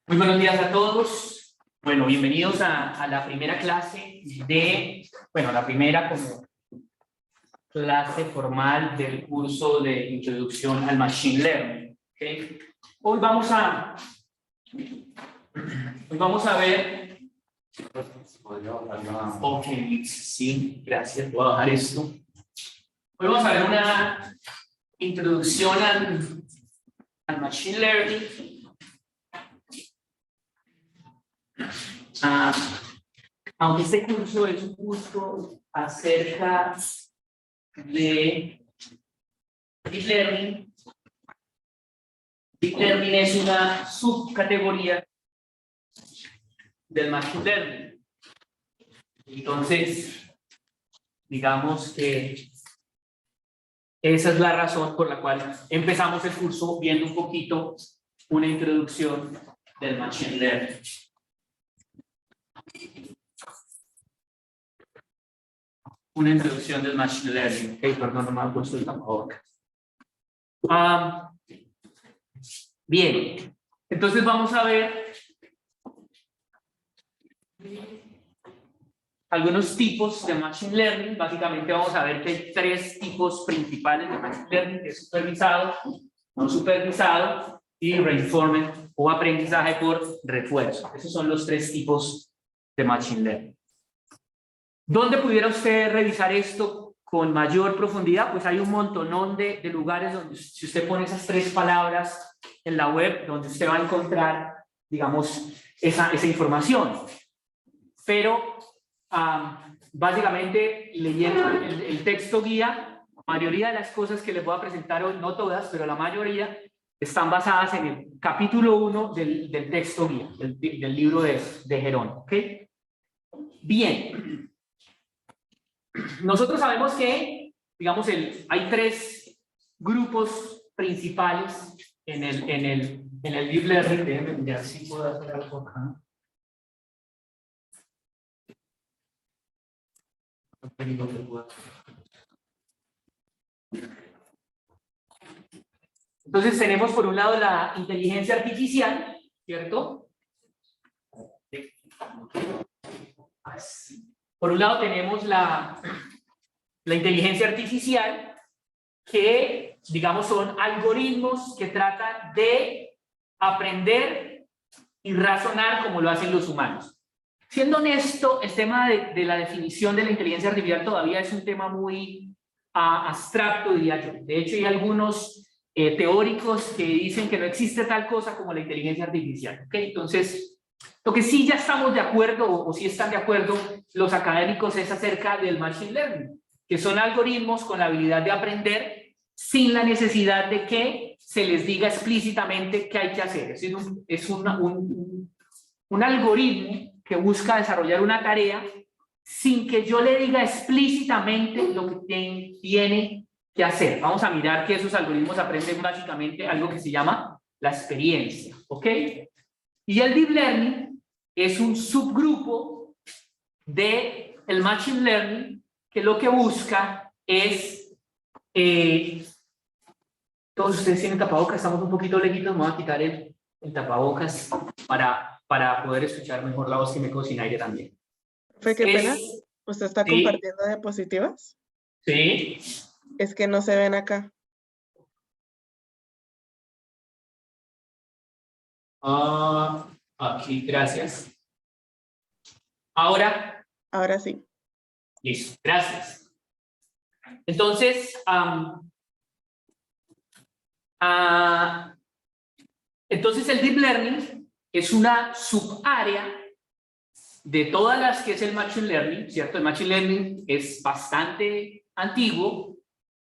Muy buenos días a todos. Bueno, bienvenidos a la primera clase la primera como clase formal del curso de Introducción al Machine Learning. ¿Okay? Hoy vamos a ver... Ok, sí, gracias. Voy a bajar esto. Hoy vamos a ver una introducción al Machine Learning. Aunque este curso es un curso acerca de Deep Learning, Deep Learning es una subcategoría del Machine Learning. Entonces, digamos que esa es la razón por la cual empezamos el curso viendo un poquito una introducción del Machine Learning. Una introducción del Machine Learning. Ok, perdón, no me ha puesto el tapabocas. Bien, entonces vamos a ver algunos tipos de Machine Learning. Básicamente vamos a ver que hay tres tipos principales de Machine Learning, que es supervisado, no supervisado y reinforcement o aprendizaje por refuerzo. Esos son los tres tipos de Machine Learning. ¿Dónde pudiera usted revisar esto con mayor profundidad? Pues hay un montonón de lugares donde, si usted pone esas tres palabras en la web, donde usted va a encontrar, digamos, esa información. Pero básicamente leyendo el texto guía, la mayoría de las cosas que les voy a presentar hoy, no todas, pero la mayoría están basadas en el capítulo 1 del texto guía, del libro de Jerónimo. ¿Okay? Bien. Nosotros sabemos que, digamos, hay tres grupos principales en el Deep Learning. Déjenme mirar si puedo hacer algo acá. Entonces tenemos por un lado la inteligencia artificial, ¿cierto? Por un lado tenemos la inteligencia artificial, que, digamos, son algoritmos que tratan de aprender y razonar como lo hacen los humanos. Siendo honesto, el tema de la definición de la inteligencia artificial todavía es un tema muy abstracto, diría yo. De hecho, hay algunos teóricos que dicen que no existe tal cosa como la inteligencia artificial. ¿Okay? Entonces, lo que sí ya estamos de acuerdo, o sí están de acuerdo los académicos, es acerca del Machine Learning, que son algoritmos con la habilidad de aprender sin la necesidad de que se les diga explícitamente qué hay que hacer. Es un algoritmo que busca desarrollar una tarea sin que yo le diga explícitamente lo que tiene que hacer. Vamos a mirar que esos algoritmos aprenden básicamente algo que se llama la experiencia. ¿Ok? Y el Deep Learning es un subgrupo del Machine Learning que lo que busca es... todos ustedes tienen tapabocas, estamos un poquito lejitos, me voy a quitar el tapabocas para poder escuchar mejor la voz que me quedo sin aire también. ¿Fue qué pena? ¿Usted está compartiendo diapositivas? Sí. Es que no se ven acá. Aquí, gracias. Ahora. Ahora sí. Listo, gracias. Entonces, entonces el Deep Learning es una subárea de todas las que es el Machine Learning, ¿cierto? El Machine Learning es bastante antiguo,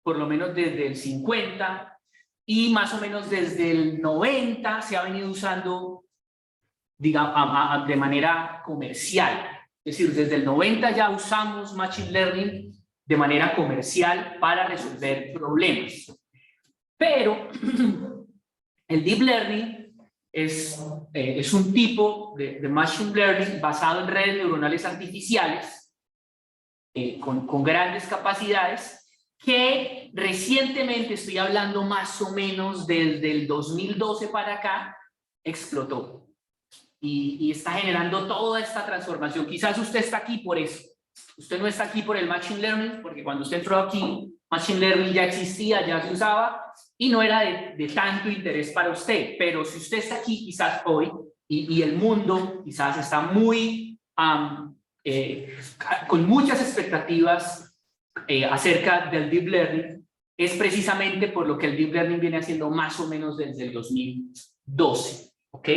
por lo menos desde el 50, y más o menos desde el 90 se ha venido usando, digamos, de manera comercial. Es decir, desde el 90 ya usamos Machine Learning de manera comercial para resolver problemas. Pero el Deep Learning es un tipo de Machine Learning basado en redes neuronales artificiales con grandes capacidades que recientemente, estoy hablando más o menos desde el 2012 para acá, explotó. y está generando toda esta transformación. Quizás usted está aquí por eso. Usted no está aquí por el Machine Learning, porque cuando usted entró aquí, Machine Learning ya existía, ya se usaba, y no era de tanto interés para usted. Pero si usted está aquí quizás hoy, y el mundo quizás está muy, con muchas expectativas acerca del Deep Learning, es precisamente por lo que el Deep Learning viene haciendo más o menos desde el 2012, ¿ok?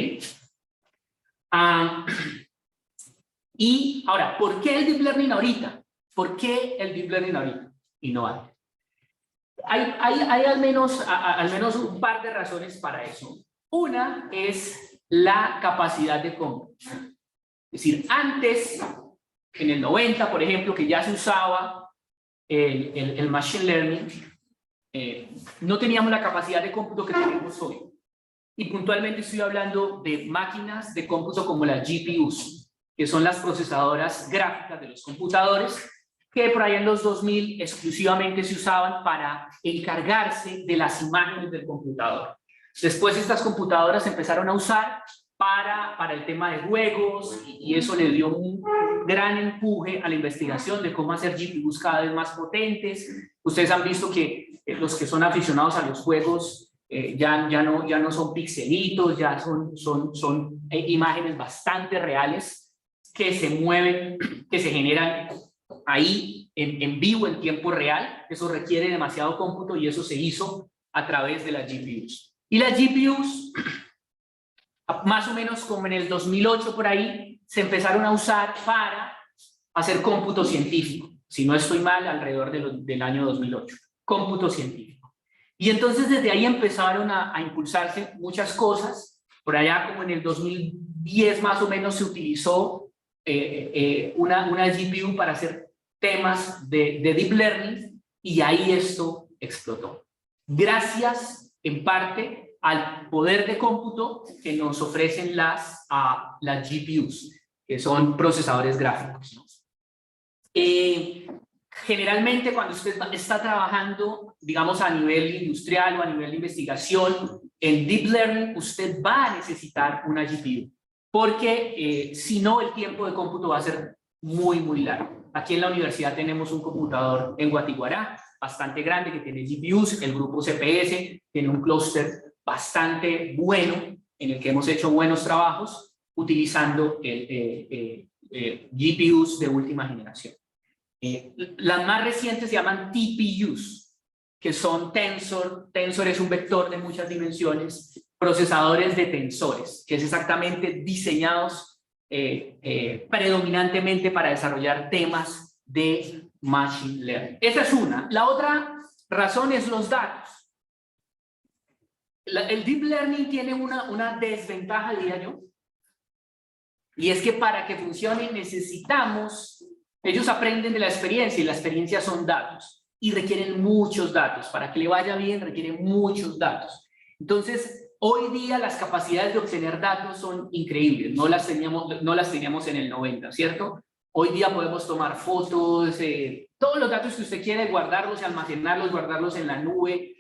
Y ahora, ¿por qué el Deep Learning ahorita? ¿Por qué el Deep Learning ahorita y no antes? Hay al menos un par de razones para eso. Una es la capacidad de cómputo. Es decir, antes, en el 90, por ejemplo, que ya se usaba el Machine Learning, no teníamos la capacidad de cómputo que tenemos hoy. Y puntualmente estoy hablando de máquinas de cómputo como las GPUs, que son las procesadoras gráficas de los computadores, que por ahí en los 2000 exclusivamente se usaban para encargarse de las imágenes del computador. Después estas computadoras se empezaron a usar para el tema de juegos y eso le dio un gran empuje a la investigación de cómo hacer GPUs cada vez más potentes. Ustedes han visto que los que son aficionados a los juegos ya no son pixelitos, ya son imágenes bastante reales que se mueven, que se generan ahí en vivo, en tiempo real. Eso requiere demasiado cómputo y eso se hizo a través de las GPUs. Y las GPUs, más o menos como en el 2008 por ahí, se empezaron a usar para hacer cómputo científico. Si no estoy mal, alrededor del año 2008. Cómputo científico. Y entonces desde ahí empezaron a impulsarse muchas cosas. Por allá como en el 2010 más o menos se utilizó una GPU para hacer temas de Deep Learning y ahí esto explotó. Gracias en parte al poder de cómputo que nos ofrecen las GPUs, que son procesadores gráficos, ¿no? Generalmente cuando usted está trabajando, digamos a nivel industrial o a nivel de investigación, en Deep Learning usted va a necesitar una GPU, porque si no el tiempo de cómputo va a ser muy largo. Aquí en la universidad tenemos un computador en Guatiguará, bastante grande, que tiene GPUs, el grupo CPS tiene un clúster bastante bueno, en el que hemos hecho buenos trabajos, utilizando GPUs de última generación. Las más recientes se llaman TPUs, que son Tensor. Tensor es un vector de muchas dimensiones, procesadores de tensores, que es exactamente diseñados predominantemente para desarrollar temas de Machine Learning. Esa es una. La otra razón es los datos. El Deep Learning tiene una desventaja, diría yo, y es que para que funcione necesitamos... Ellos aprenden de la experiencia y la experiencia son datos y requieren muchos datos. Para que le vaya bien requieren muchos datos. Entonces, hoy día las capacidades de obtener datos son increíbles. No las teníamos en el 90, ¿cierto? Hoy día podemos tomar fotos, todos los datos que usted quiere, guardarlos y almacenarlos, guardarlos en la nube,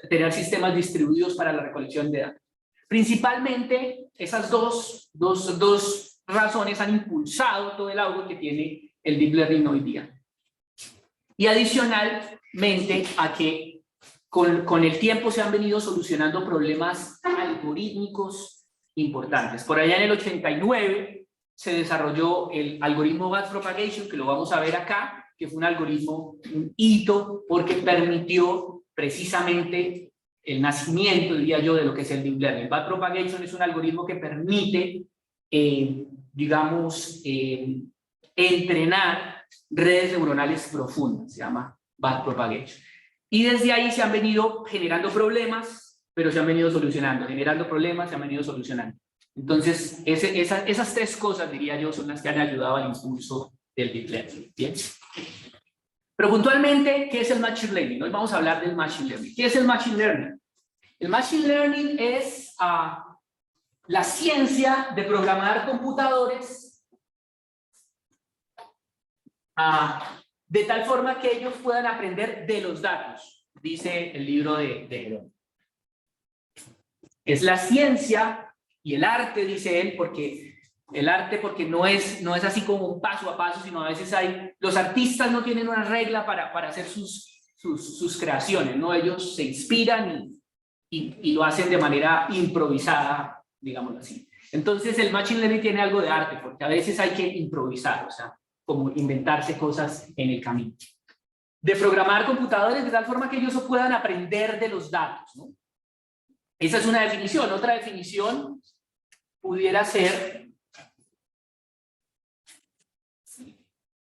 tener sistemas distribuidos para la recolección de datos. Principalmente, esas dos razones han impulsado todo el auge que tiene el Deep Learning hoy día. Y adicionalmente a que con el tiempo se han venido solucionando problemas algorítmicos importantes. Por allá en el 89 se desarrolló el algoritmo backpropagation, que lo vamos a ver acá, que fue un algoritmo, un hito, porque permitió precisamente el nacimiento, diría yo, de lo que es el Deep Learning. Backpropagation es un algoritmo que permite entrenar redes neuronales profundas, se llama backpropagation. Y desde ahí se han venido generando problemas, pero se han venido solucionando, generando problemas, se han venido solucionando. Entonces, esas tres cosas, diría yo, son las que han ayudado al impulso del Deep Learning. ¿Bien? Pero puntualmente, ¿qué es el Machine Learning? Hoy vamos a hablar del Machine Learning. ¿Qué es el Machine Learning? El Machine Learning es la ciencia de programar computadores de tal forma que ellos puedan aprender de los datos, dice el libro de Herón. Es la ciencia y el arte, dice él, porque el arte porque no es así como un paso a paso, sino a veces los artistas no tienen una regla para hacer sus creaciones, ¿no? Ellos se inspiran y lo hacen de manera improvisada, digámoslo así. Entonces el Machine Learning tiene algo de arte, porque a veces hay que improvisar, o sea, como inventarse cosas en el camino. De programar computadores de tal forma que ellos puedan aprender de los datos, ¿no? Esa es una definición. Otra definición pudiera ser: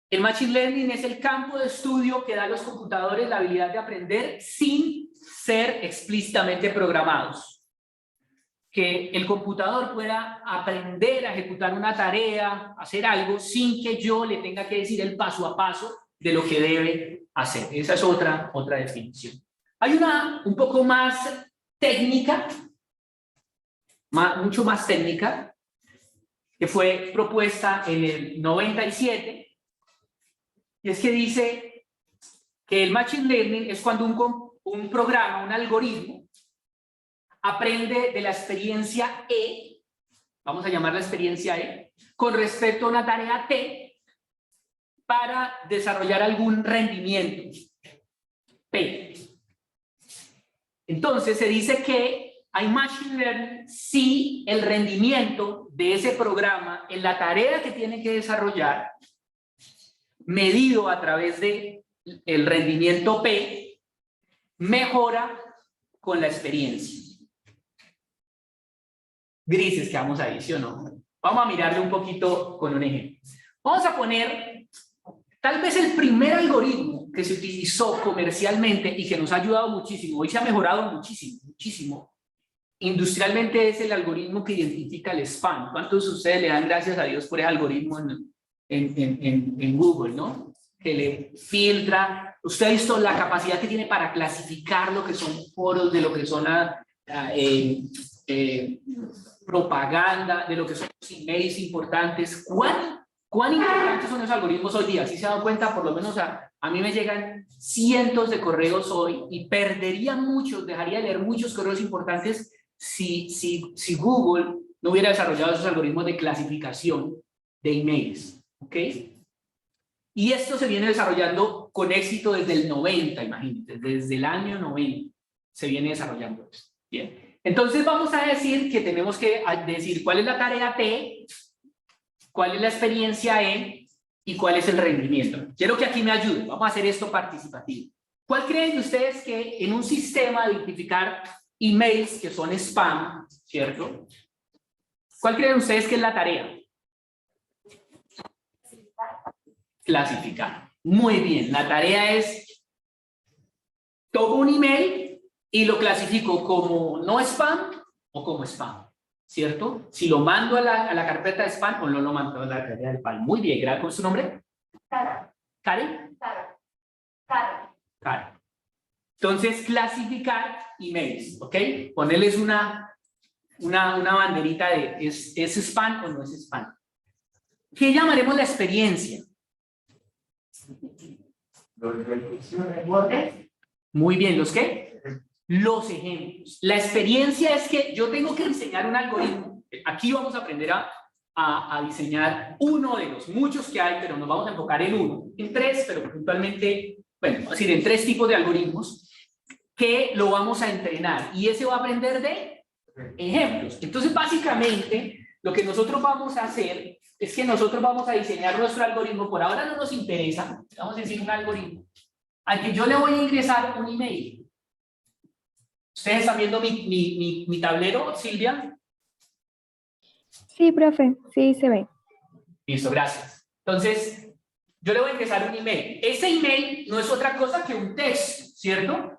el Machine Learning es el campo de estudio que da a los computadores la habilidad de aprender sin ser explícitamente programados. Que el computador pueda aprender a ejecutar una tarea, hacer algo, sin que yo le tenga que decir el paso a paso de lo que debe hacer. Esa es otra definición. Hay una un poco más técnica, mucho más técnica, que fue propuesta en el 97, y es que dice que el Machine Learning es cuando un programa, un algoritmo, aprende de la experiencia E, vamos a llamarla experiencia E, con respecto a una tarea T, para desarrollar algún rendimiento P. Entonces se dice que hay Machine Learning si el rendimiento de ese programa en la tarea que tiene que desarrollar, medido a través de el rendimiento P, mejora con la experiencia. Grises que vamos ahí, ¿sí o no? Vamos a mirarlo un poquito con un ejemplo. Vamos a poner tal vez el primer algoritmo que se utilizó comercialmente y que nos ha ayudado muchísimo. Hoy se ha mejorado muchísimo, muchísimo. Industrialmente es el algoritmo que identifica el spam. ¿Cuántos de ustedes le dan gracias a Dios por ese algoritmo en Google, ¿no? Que le filtra. Usted ha visto la capacidad que tiene para clasificar lo que son foros, de lo que son propaganda, de lo que son los emails importantes. ¿Cuán importantes son esos algoritmos hoy día? Si se dan cuenta, por lo menos a mí me llegan cientos de correos hoy y perdería muchos, dejaría de leer muchos correos importantes si Google no hubiera desarrollado esos algoritmos de clasificación de emails, ¿ok? Y esto se viene desarrollando con éxito desde el 90, imagínate, desde el año 90 se viene desarrollando esto. Bien. Entonces vamos a decir que tenemos que decir cuál es la tarea T, cuál es la experiencia E y cuál es el rendimiento. Quiero que aquí me ayuden. Vamos a hacer esto participativo. ¿Cuál creen ustedes que en un sistema de identificar emails que son spam, ¿cierto? ¿Cuál creen ustedes que es la tarea? Clasificar. Muy bien. La tarea es: tomo un email y lo clasifico como no spam o como spam, ¿cierto? Si lo mando a la carpeta de spam o no lo mando a la carpeta de spam. Muy bien, ¿cuál es su nombre? Cara. ¿Karen? Karen. Entonces, clasificar emails, ¿ok? Ponerles una banderita de ¿es spam o no es spam? ¿Qué llamaremos la experiencia? Muy bien, ¿los qué? Los ejemplos. La experiencia es que yo tengo que diseñar un algoritmo. Aquí vamos a aprender a diseñar uno de los muchos que hay, pero nos vamos a enfocar en uno, en tres, pero puntualmente, bueno, es decir, en tres tipos de algoritmos que lo vamos a entrenar. Y ese va a aprender de ejemplos. Entonces, básicamente, lo que nosotros vamos a hacer es que nosotros vamos a diseñar nuestro algoritmo. Por ahora no nos interesa, vamos a decir un algoritmo al que yo le voy a ingresar un email. ¿Ustedes están viendo mi tablero, Silvia? Sí, profe, sí se ve. Listo, gracias. Entonces, yo le voy a ingresar un email. Ese email no es otra cosa que un texto, ¿cierto?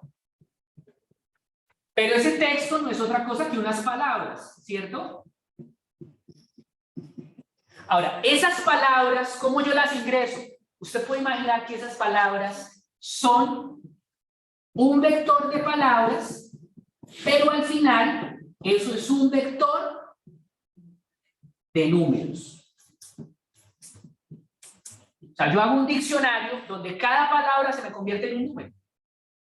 Pero ese texto no es otra cosa que unas palabras, ¿cierto? Ahora, esas palabras, ¿cómo yo las ingreso? Usted puede imaginar que esas palabras son un vector de palabras, pero al final eso es un vector de números. O sea, yo hago un diccionario donde cada palabra se me convierte en un número,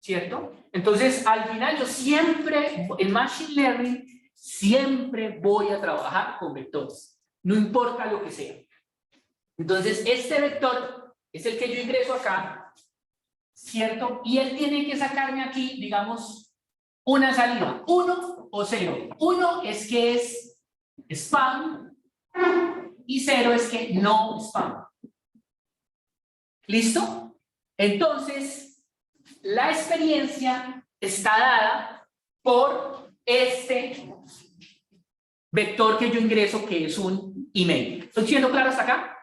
¿cierto? Entonces, al final yo siempre, en Machine Learning, siempre voy a trabajar con vectores, no importa lo que sea. Entonces, este vector es el que yo ingreso acá, ¿cierto? Y él tiene que sacarme aquí, digamos, una salida, 1 o 0. 1 es que es spam y 0 es que no spam. ¿Listo? Entonces, la experiencia está dada por este vector que yo ingreso, que es un email. ¿Estoy siendo claro hasta acá?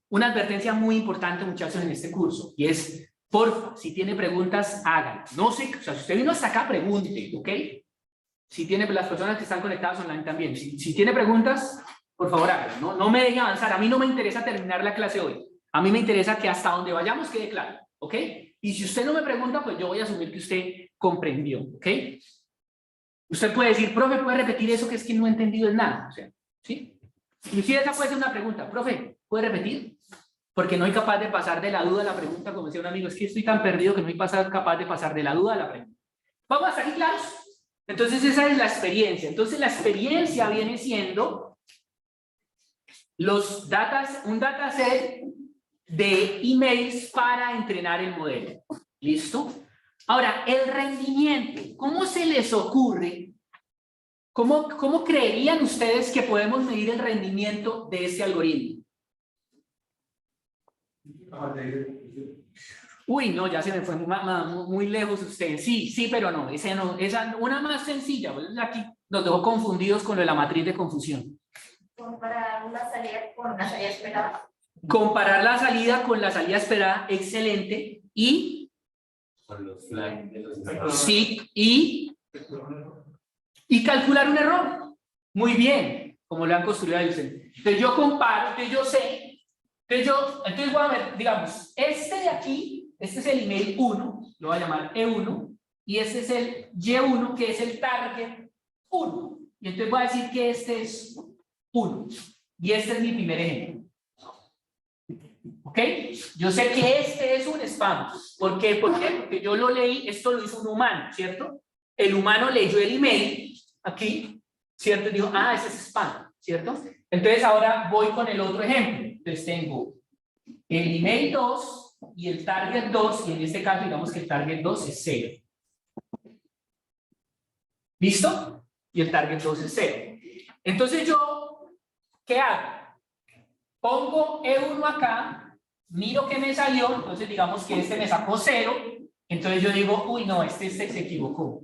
Una advertencia muy importante, muchachos, en este curso, y es, porfa, si tiene preguntas, háganlo. No sé, o sea, si usted vino hasta acá, pregunte, ¿ok? Si tiene, las personas que están conectadas online también, si tiene preguntas, por favor, háganlo. No me deje avanzar. A mí no me interesa terminar la clase hoy. A mí me interesa que hasta donde vayamos quede claro, ¿ok? Y si usted no me pregunta, pues yo voy a asumir que usted comprendió, ¿ok? Usted puede decir, profe, ¿puede repetir eso que es que no he entendido nada? O sea, ¿sí? Inclusive esa puede ser una pregunta. Profe, ¿puede repetir? Porque no soy capaz de pasar de la duda a la pregunta, como decía un amigo, es que estoy tan perdido que no soy capaz de pasar de la duda a la pregunta. ¿Vamos hasta aquí claros? Entonces esa es la experiencia. Entonces la experiencia viene siendo un dataset de emails para entrenar el modelo. ¿Listo? Ahora, el rendimiento, ¿cómo se les ocurre? ¿Cómo creerían ustedes que podemos medir el rendimiento de este algoritmo? Uy, no, ya se me fue muy lejos usted. Sí, pero no, esa una más sencilla. Aquí nos dejó confundidos con lo de la matriz de confusión. Comparar la salida con la salida esperada. Comparar la salida con la salida esperada, excelente. Y con los flags de los sí, y calcular un error. Muy bien, como lo han construido ahí ustedes. Entonces yo comparo, entonces yo sé, entonces voy a ver, digamos, este de aquí, este es el email 1, lo voy a llamar E1, y este es el Y1, que es el target 1. Y entonces voy a decir que este es 1. Y este es mi primer ejemplo. ¿Ok? Yo sé que este es un spam. ¿Por qué? Porque yo lo leí, esto lo hizo un humano, ¿cierto? El humano leyó el email aquí, ¿cierto? Y dijo, ah, ese es spam, ¿cierto? Entonces ahora voy con el otro ejemplo. Entonces tengo el email 2 y el target 2, y en este caso digamos que el target 2 es 0. ¿Listo? Y el target 2 es 0. Entonces yo, ¿qué hago? Pongo E1 acá, miro que me salió, entonces digamos que este me sacó 0, entonces yo digo, uy, no, este se equivocó.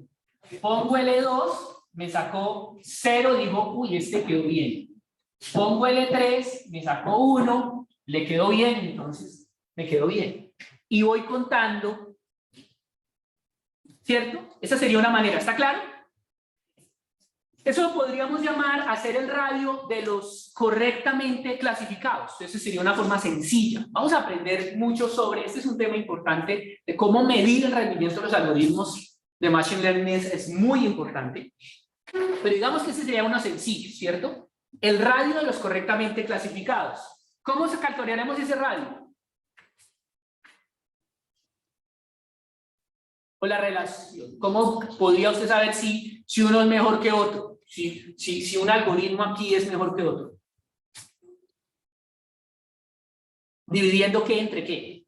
Pongo L2, me sacó 0, digo, uy, este quedó bien. Pongo L3, me sacó 1, le quedó bien, entonces me quedó bien. Y voy contando, ¿cierto? Esa sería una manera, ¿está claro? Eso lo podríamos llamar hacer el radio de los correctamente clasificados. Eso sería una forma sencilla. Vamos a aprender mucho sobre, este es un tema importante, de cómo medir el rendimiento de los algoritmos de Machine Learning, es muy importante. Pero digamos que ese sería uno sencillo, ¿cierto? El radio de los correctamente clasificados. ¿Cómo se calcularemos ese radio? O la relación. ¿Cómo podría usted saber si uno es mejor que otro? Si un algoritmo aquí es mejor que otro. ¿Dividiendo qué entre qué?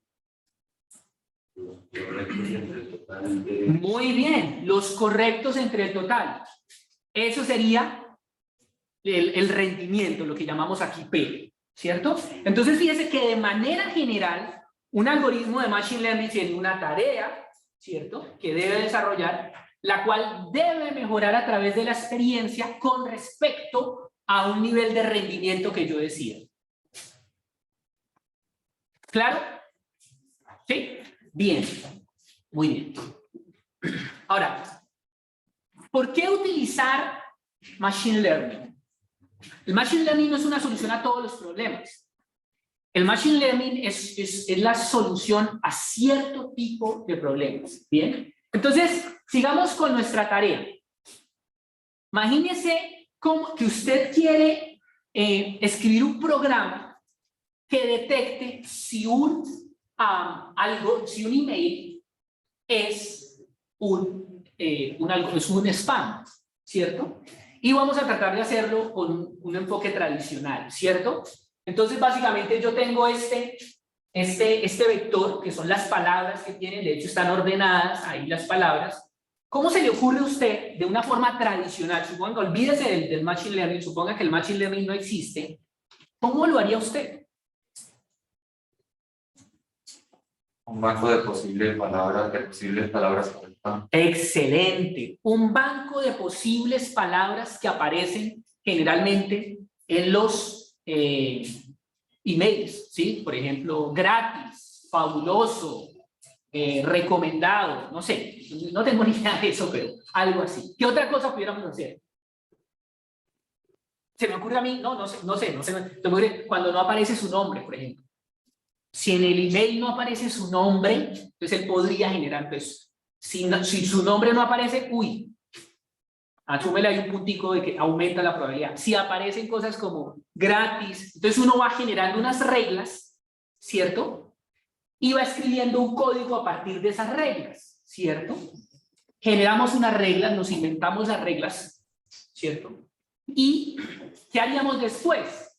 Muy bien, los correctos entre el total. Eso sería el rendimiento, lo que llamamos aquí P, ¿cierto? Entonces fíjese que de manera general, un algoritmo de Machine Learning tiene una tarea, ¿cierto?, que debe desarrollar, la cual debe mejorar a través de la experiencia con respecto a un nivel de rendimiento que yo decía. ¿Claro? ¿Sí? Bien. Muy bien. Ahora, ¿por qué utilizar Machine Learning? El Machine Learning no es una solución a todos los problemas. El Machine Learning es la solución a cierto tipo de problemas. ¿Bien? Entonces, sigamos con nuestra tarea. Imagínese que usted quiere escribir un programa que detecte si un email es un spam, ¿cierto? Y vamos a tratar de hacerlo con un enfoque tradicional, ¿cierto? Entonces, básicamente yo tengo este vector, que son las palabras que tienen, de hecho están ordenadas ahí las palabras. ¿Cómo se le ocurre a usted de una forma tradicional? Suponga, olvídese del Machine Learning, suponga que el Machine Learning no existe. ¿Cómo lo haría usted? Un banco de posibles palabras correctas. Excelente. Un banco de posibles palabras que aparecen generalmente en los emails, ¿sí? Por ejemplo, gratis, fabuloso, recomendado, no sé, no tengo ni idea de eso, pero algo así. ¿Qué otra cosa pudiéramos hacer? ¿Se me ocurre a mí? No sé. Se me ocurre cuando no aparece su nombre, por ejemplo. Si en el email no aparece su nombre, entonces él podría generar, pues, si su nombre no aparece, uy, asúmele ahí un puntico de que aumenta la probabilidad. Si aparecen cosas como gratis, entonces uno va generando unas reglas, ¿cierto? Y va escribiendo un código a partir de esas reglas, ¿cierto? Generamos unas reglas, nos inventamos las reglas, ¿cierto? ¿Y qué haríamos después?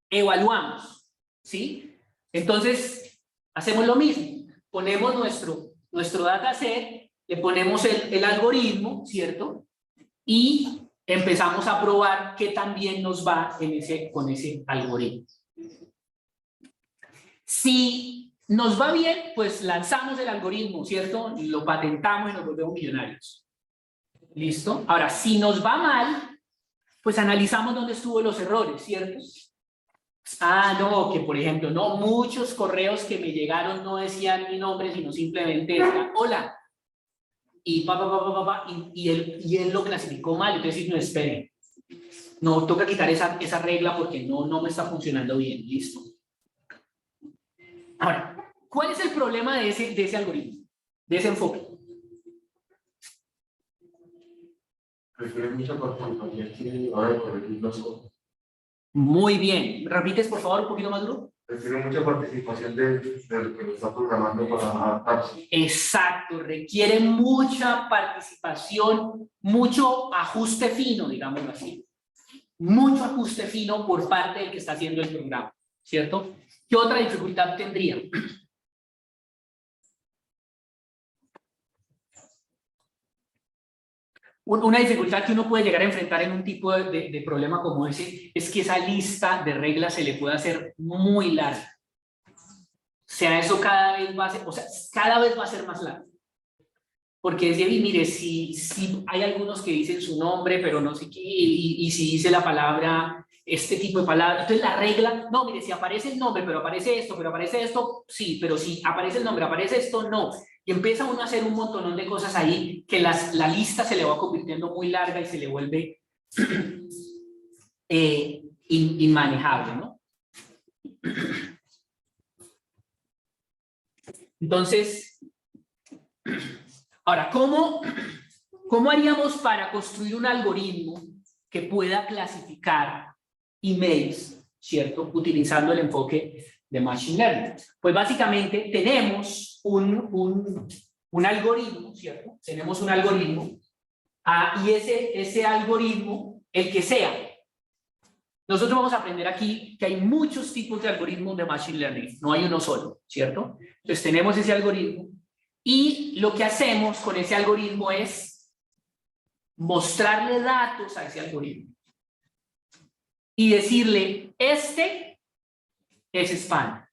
Evaluamos, ¿sí? Entonces, hacemos lo mismo. Ponemos nuestro dataset, le ponemos el algoritmo, ¿cierto? Y empezamos a probar qué tan bien nos va con ese algoritmo. Si nos va bien, pues lanzamos el algoritmo, ¿cierto? Lo patentamos y nos volvemos millonarios. ¿Listo? Ahora, si nos va mal, pues analizamos dónde estuvo los errores, ¿cierto? Ah, no, que por ejemplo, no, muchos correos que me llegaron no decían mi nombre, sino simplemente decían, hola. Y y él lo clasificó mal, entonces no, esperen. No, toca quitar esa regla porque no me está funcionando bien, listo. Ahora, ¿cuál es el problema de ese algoritmo, de ese enfoque? Requiere mucha participación a la hora de corregir los cosas. Muy bien. ¿Repites, por favor, un poquito más duro? Requiere mucha participación del que lo está programando para adaptarse. Exacto, requiere mucha participación, mucho ajuste fino, digámoslo así. Mucho ajuste fino por parte del que está haciendo el programa, ¿cierto? ¿Qué otra dificultad tendría? Una dificultad que uno puede llegar a enfrentar en un tipo de problema como ese es que esa lista de reglas se le puede hacer muy larga. O sea, eso cada vez va a ser, cada vez va a ser más largo. Porque es de, mire, si hay algunos que dicen su nombre, pero no sé qué, y si dice la palabra, este tipo de palabra, entonces la regla, no, mire, si aparece el nombre, pero aparece esto, sí, pero si aparece el nombre, aparece esto, no. Y empieza uno a hacer un montón de cosas ahí que la lista se le va convirtiendo muy larga y se le vuelve inmanejable, ¿no? Entonces, ahora, ¿cómo haríamos para construir un algoritmo que pueda clasificar emails, ¿cierto? Utilizando el enfoque de Machine Learning. Pues básicamente tenemos un algoritmo, ¿cierto? Tenemos un algoritmo y ese algoritmo, el que sea. Nosotros vamos a aprender aquí que hay muchos tipos de algoritmos de Machine Learning, no hay uno solo, ¿cierto? Entonces tenemos ese algoritmo y lo que hacemos con ese algoritmo es mostrarle datos a ese algoritmo y decirle, este es spam,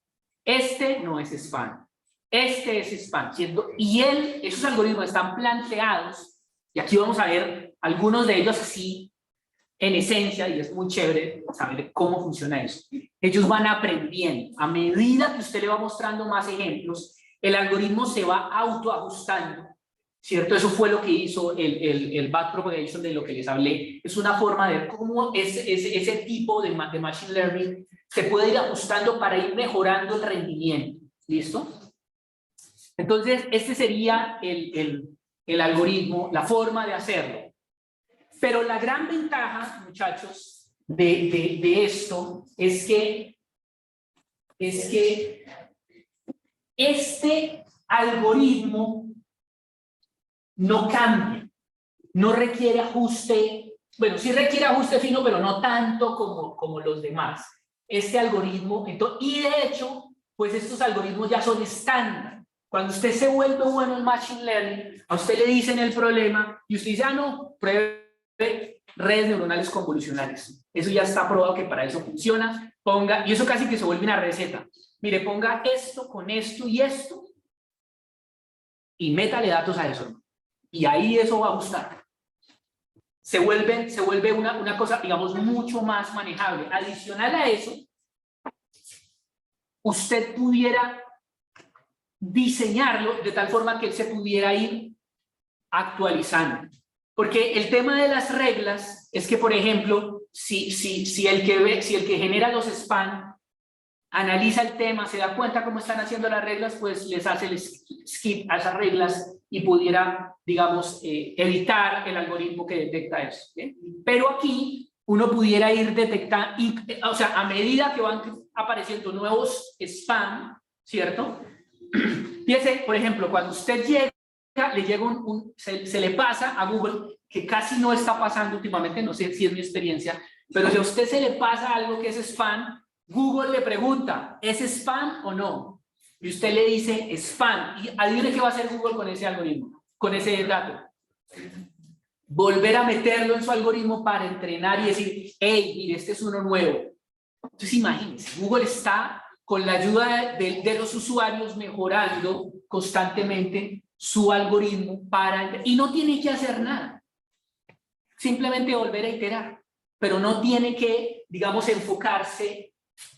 este no es spam, este es spam, ¿cierto? Y esos algoritmos están planteados, y aquí vamos a ver algunos de ellos así, en esencia, y es muy chévere saber cómo funciona eso. Ellos van aprendiendo. A medida que usted le va mostrando más ejemplos, el algoritmo se va autoajustando, ¿cierto? Eso fue lo que hizo el backpropagation de lo que les hablé. Es una forma de ver cómo ese tipo de Machine Learning se puede ir ajustando para ir mejorando el rendimiento. ¿Listo? Entonces, este sería el algoritmo, la forma de hacerlo. Pero la gran ventaja, muchachos, de esto es que este algoritmo no cambia, no requiere ajuste bueno, sí requiere ajuste fino, pero no tanto como los demás. Este algoritmo, y de hecho, pues estos algoritmos ya son estándar. Cuando usted se vuelve bueno en Machine Learning, a usted le dicen el problema y usted dice, ah, no, pruebe redes neuronales convolucionales. Eso ya está probado que para eso funciona. Ponga, y eso casi que se vuelve una receta. Mire, ponga esto con esto y esto y métale datos a eso. Y ahí eso va a gustar. Se vuelve una cosa, digamos, mucho más manejable. Adicional a eso, usted pudiera diseñarlo de tal forma que él se pudiera ir actualizando. Porque el tema de las reglas es que, por ejemplo, si el que genera los spam analiza el tema, se da cuenta cómo están haciendo las reglas, pues les hace el skip a esas reglas y pudiera, digamos, evitar el algoritmo que detecta eso. ¿Sí? Pero aquí uno pudiera ir detectando, o sea, a medida que van apareciendo nuevos spam, ¿cierto? Fíjese, por ejemplo, cuando usted llega, le llega se le pasa a Google, que casi no está pasando últimamente, no sé si es mi experiencia, pero si a usted se le pasa algo que es spam, Google le pregunta, ¿es spam o no? Y usted le dice spam. Y adivine qué va a hacer Google con ese algoritmo, con ese dato. Volver a meterlo en su algoritmo para entrenar y decir, hey, mire, este es uno nuevo. Entonces imagínense, Google está con la ayuda de los usuarios mejorando constantemente su algoritmo y no tiene que hacer nada. Simplemente volver a iterar, pero no tiene que, digamos, enfocarse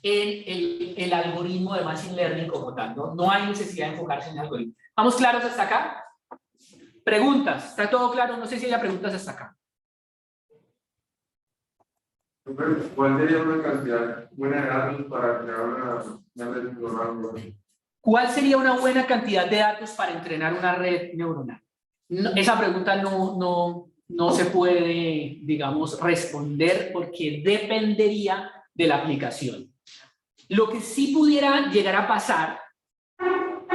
en el algoritmo de Machine Learning como tal. No hay necesidad de enfocarse en el algoritmo. ¿Vamos claros hasta acá? Preguntas. ¿Está todo claro? No sé si haya preguntas hasta acá. ¿Cuál sería una cantidad buena de datos para crear una red neuronal? ¿Cuál sería una buena cantidad de datos para entrenar una red neuronal? Esa pregunta no se puede, digamos, responder porque dependería de la aplicación. Lo que sí pudiera llegar a pasar,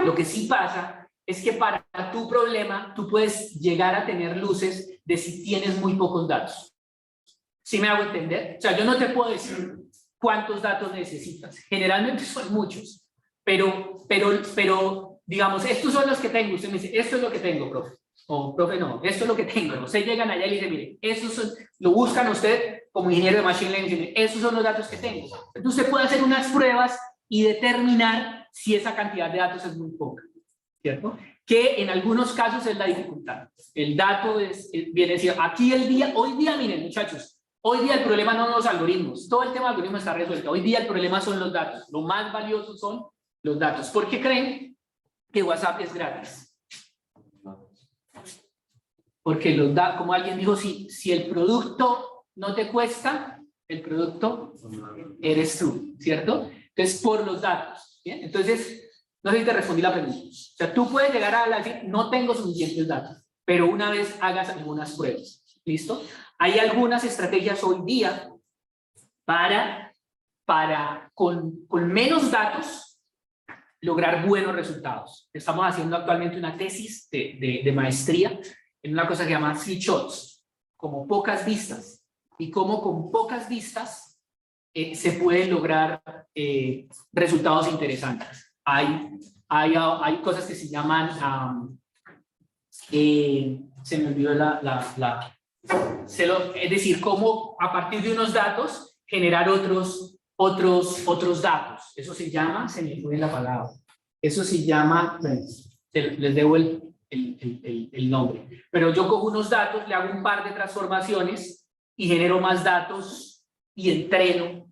lo que sí pasa, es que para tu problema tú puedes llegar a tener luces de si tienes muy pocos datos. ¿Sí me hago entender? O sea, yo no te puedo decir cuántos datos necesitas. Generalmente son muchos. Pero, digamos, estos son los que tengo. Usted me dice, esto es lo que tengo, profe. O, profe, no, esto es lo que tengo. Ustedes llegan allá y le dicen, mire, esos son, lo buscan usted como ingeniero de Machine Learning, y dicen, esos son los datos que tengo. Entonces, usted puede hacer unas pruebas y determinar si esa cantidad de datos es muy poca, ¿cierto? Que en algunos casos es la dificultad. El dato viene a decir, aquí hoy día, miren, muchachos, hoy día el problema no son los algoritmos. Todo el tema de algoritmos está resuelto. Hoy día el problema son los datos. Lo más valioso son los datos. ¿Por qué creen que WhatsApp es gratis? Porque como alguien dijo, si el producto no te cuesta, el producto eres tú, ¿cierto? Entonces, por los datos. ¿Bien? Entonces, no sé si te respondí la pregunta. O sea, tú puedes llegar a decir, no tengo suficientes datos, pero una vez hagas algunas pruebas. ¿Listo? Hay algunas estrategias hoy día para con menos datos, lograr buenos resultados. Estamos haciendo actualmente una tesis de maestría en una cosa que se llama three shots, como pocas vistas, y cómo con pocas vistas se pueden lograr resultados interesantes. Hay cosas que se llaman, se me olvidó es decir, cómo a partir de unos datos generar otros datos. Eso se llama, se me fue la palabra, eso se llama, les debo el nombre, pero yo cojo unos datos, le hago un par de transformaciones y genero más datos y entreno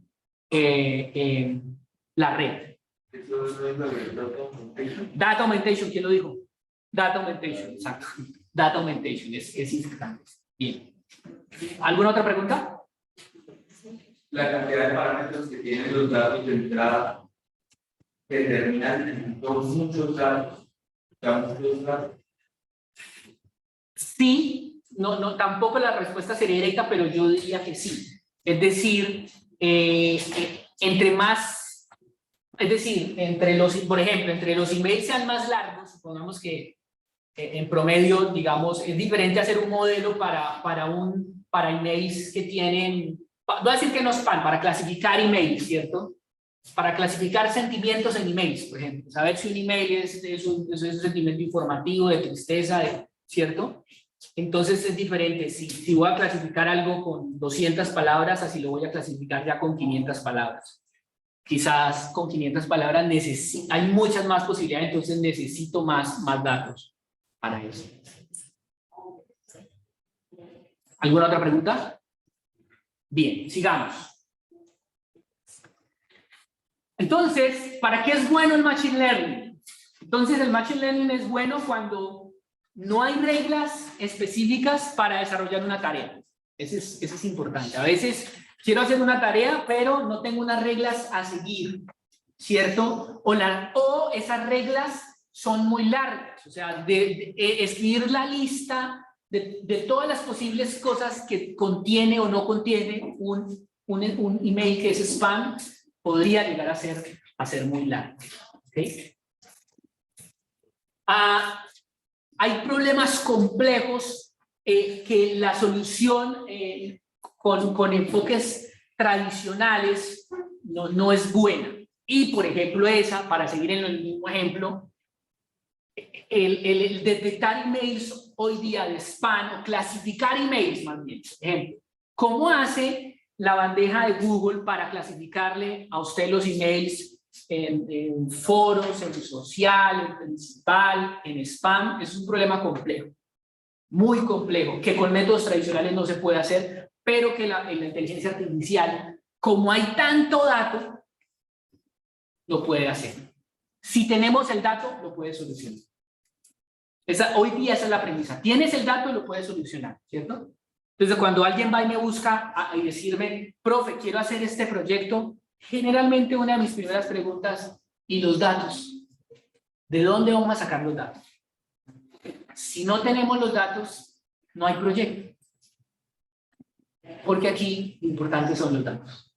la red. Data augmentation, ¿quién lo dijo? Data augmentation, exacto. Data augmentation es importante. Bien. ¿Alguna otra pregunta? La cantidad de parámetros que tienen los datos de entrada determinan muchos datos. Sí, tampoco la respuesta sería directa, pero yo diría que sí. Es decir, entre más, es decir, por ejemplo, entre los emails sean más largos, supongamos que en promedio, digamos, es diferente hacer un modelo para emails que tienen, voy a decir que no spam, para clasificar emails, ¿cierto? Para clasificar sentimientos en emails, por ejemplo, saber si un email es un sentimiento informativo, de tristeza, ¿cierto? Entonces es diferente, si voy a clasificar algo con 200 palabras, así lo voy a clasificar ya con 500 palabras. Quizás con 500 palabras hay muchas más posibilidades, entonces necesito más datos para eso. ¿Alguna otra pregunta? Bien, sigamos. Entonces, ¿para qué es bueno el Machine Learning? Entonces, el Machine Learning es bueno cuando no hay reglas específicas para desarrollar una tarea. Eso es importante. A veces quiero hacer una tarea, pero no tengo unas reglas a seguir, ¿cierto? O esas reglas son muy largas. O sea, escribir la lista de todas las posibles cosas que contiene o no contiene un email que es spam, podría llegar a ser muy largo. ¿Okay? Hay problemas complejos que la solución con enfoques tradicionales no es buena. Y, por ejemplo, para seguir en el mismo ejemplo, el detectar emails hoy día de spam, o clasificar emails más bien. Ejemplo, ¿cómo hace la bandeja de Google para clasificarle a usted los emails en foros, en social, en principal, en spam? Es un problema complejo, muy complejo, que con métodos tradicionales no se puede hacer, pero que en la inteligencia artificial, como hay tanto dato, lo puede hacer. Si tenemos el dato, lo puede solucionar. Hoy día esa es la premisa. Tienes el dato y lo puedes solucionar, ¿cierto? Entonces, cuando alguien va y me busca y decirme, profe, quiero hacer este proyecto, generalmente una de mis primeras preguntas, ¿y los datos? ¿De dónde vamos a sacar los datos? Si no tenemos los datos, no hay proyecto. Porque aquí lo importante son los datos.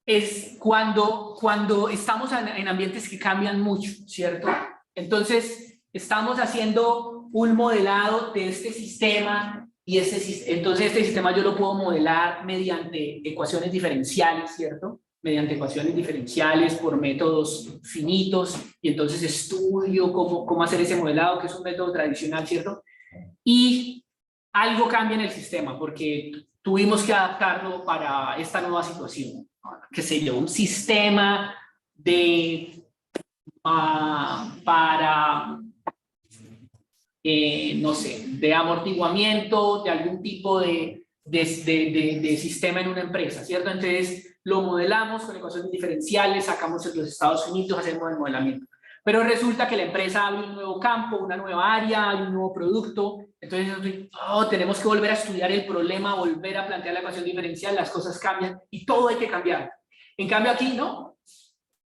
Es cuando estamos en ambientes que cambian mucho, ¿cierto? Entonces, estamos haciendo un modelado de este sistema y entonces este sistema yo lo puedo modelar mediante ecuaciones diferenciales, ¿cierto? Mediante ecuaciones diferenciales por métodos finitos, y entonces estudio cómo hacer ese modelado, que es un método tradicional, ¿cierto? Y algo cambia en el sistema porque tuvimos que adaptarlo para esta nueva situación. Qué sé yo, un sistema para no sé, de amortiguamiento de algún tipo de sistema en una empresa, ¿cierto? Entonces lo modelamos con ecuaciones diferenciales, sacamos los estados finitos, hacemos el modelamiento. Pero resulta que la empresa abre un nuevo campo, una nueva área, hay un nuevo producto, entonces tenemos que volver a estudiar el problema, volver a plantear la ecuación diferencial, las cosas cambian y todo hay que cambiar. En cambio aquí no,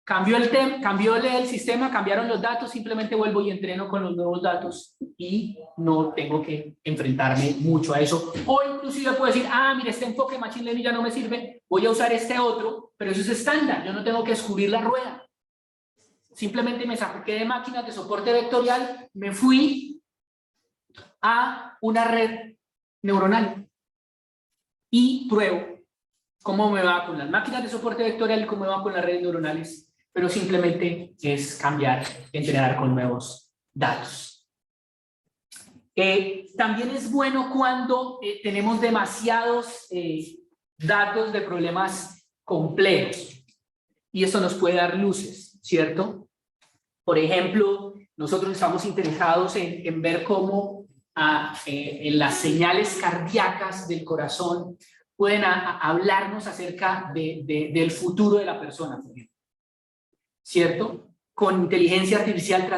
cambió el sistema, cambiaron los datos, simplemente vuelvo y entreno con los nuevos datos y no tengo que enfrentarme mucho a eso. O inclusive puedo decir, mira, este enfoque de Machine Learning ya no me sirve, voy a usar este otro, pero eso es estándar, yo no tengo que descubrir la rueda. Simplemente me saqué de máquinas de soporte vectorial, me fui a una red neuronal y pruebo cómo me va con las máquinas de soporte vectorial y cómo me va con las redes neuronales, pero simplemente es cambiar, entrenar con nuevos datos. También es bueno cuando tenemos demasiados datos de problemas complejos y eso nos puede dar luces, ¿cierto? Por ejemplo, nosotros estamos interesados en ver cómo en las señales cardíacas del corazón pueden hablarnos acerca del futuro de la persona, por ejemplo. ¿Cierto? Con inteligencia artificial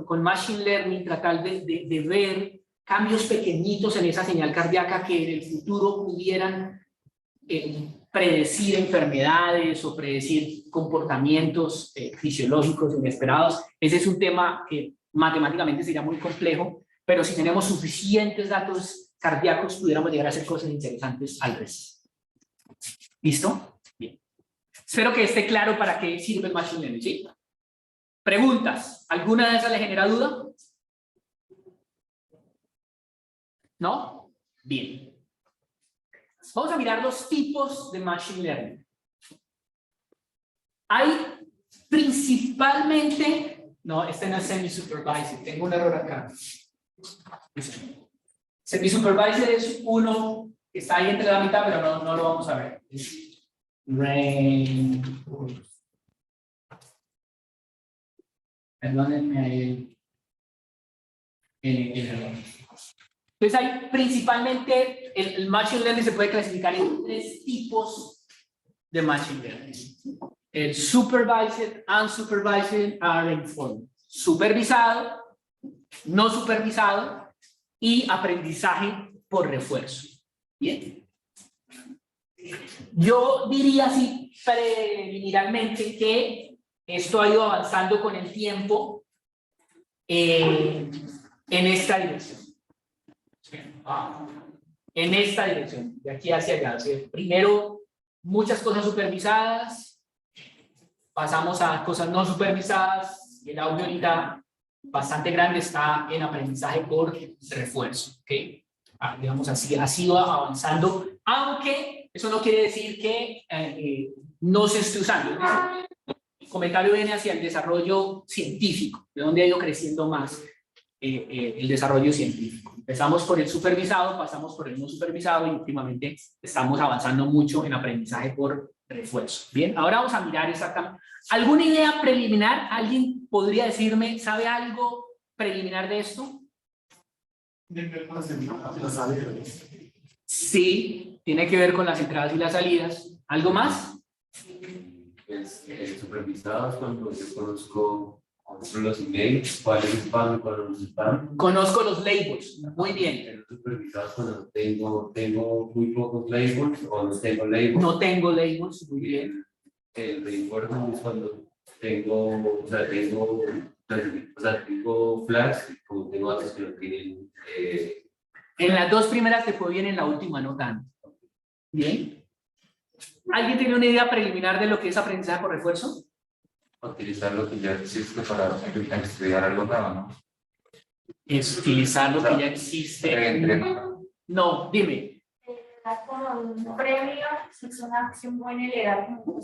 con Machine Learning, tratar de ver cambios pequeñitos en esa señal cardíaca que en el futuro pudieran predecir enfermedades o predecir comportamientos fisiológicos inesperados. Ese es un tema que matemáticamente sería muy complejo, pero si tenemos suficientes datos cardíacos pudiéramos llegar a hacer cosas interesantes al resto. ¿Listo? Bien. Espero que esté claro para qué sirve el Machine Learning, ¿sí? Preguntas. ¿Alguna de esas le genera duda? ¿No? Bien. Vamos a mirar los tipos de Machine Learning. Hay principalmente... No, este no es semi-supervised. Tengo un error acá. Semi-supervised es uno que está ahí entre la mitad, pero no lo vamos a ver. Perdónenme ahí el error. Entonces hay principalmente, el Machine Learning se puede clasificar en 3 tipos de Machine Learning. El Supervised, Unsupervised, Reinforcement. Supervisado, no supervisado y aprendizaje por refuerzo. Bien. Yo diría así preliminarmente que esto ha ido avanzando con el tiempo en esta dirección. En esta dirección, de aquí hacia allá. O sea, primero, muchas cosas supervisadas, pasamos a cosas no supervisadas, y el audio ahorita bastante grande está en aprendizaje por refuerzo. ¿Okay? Digamos así, ha sido avanzando, aunque eso no quiere decir que no se esté usando. El comentario viene hacia el desarrollo científico, de donde ha ido creciendo más el desarrollo científico. Empezamos por el supervisado, pasamos por el no supervisado y últimamente estamos avanzando mucho en aprendizaje por refuerzo. Bien, ahora vamos a mirar exactamente. ¿Alguna idea preliminar? ¿Alguien podría decirme, sabe algo preliminar de esto? Sí, tiene que ver con las entradas y las salidas. ¿Algo más? Supervisados cuando yo conozco los emails, cuál es spam y cuál no es spam. Conozco los labels, muy bien. Pero supervisados cuando tengo muy pocos labels o no tengo labels. No tengo labels, muy bien. El reinforcement es cuando tengo flags, como tengo datos que no tienen. En las 2 primeras te fue bien, en la última no tanto. Bien. ¿Alguien tiene una idea preliminar de lo que es aprendizaje por refuerzo? Utilizar lo que ya existe para estudiar algo nuevo, ¿no? Es utilizar lo que ya existe. No, dime. Da como un premio, si es una acción buena y le da como un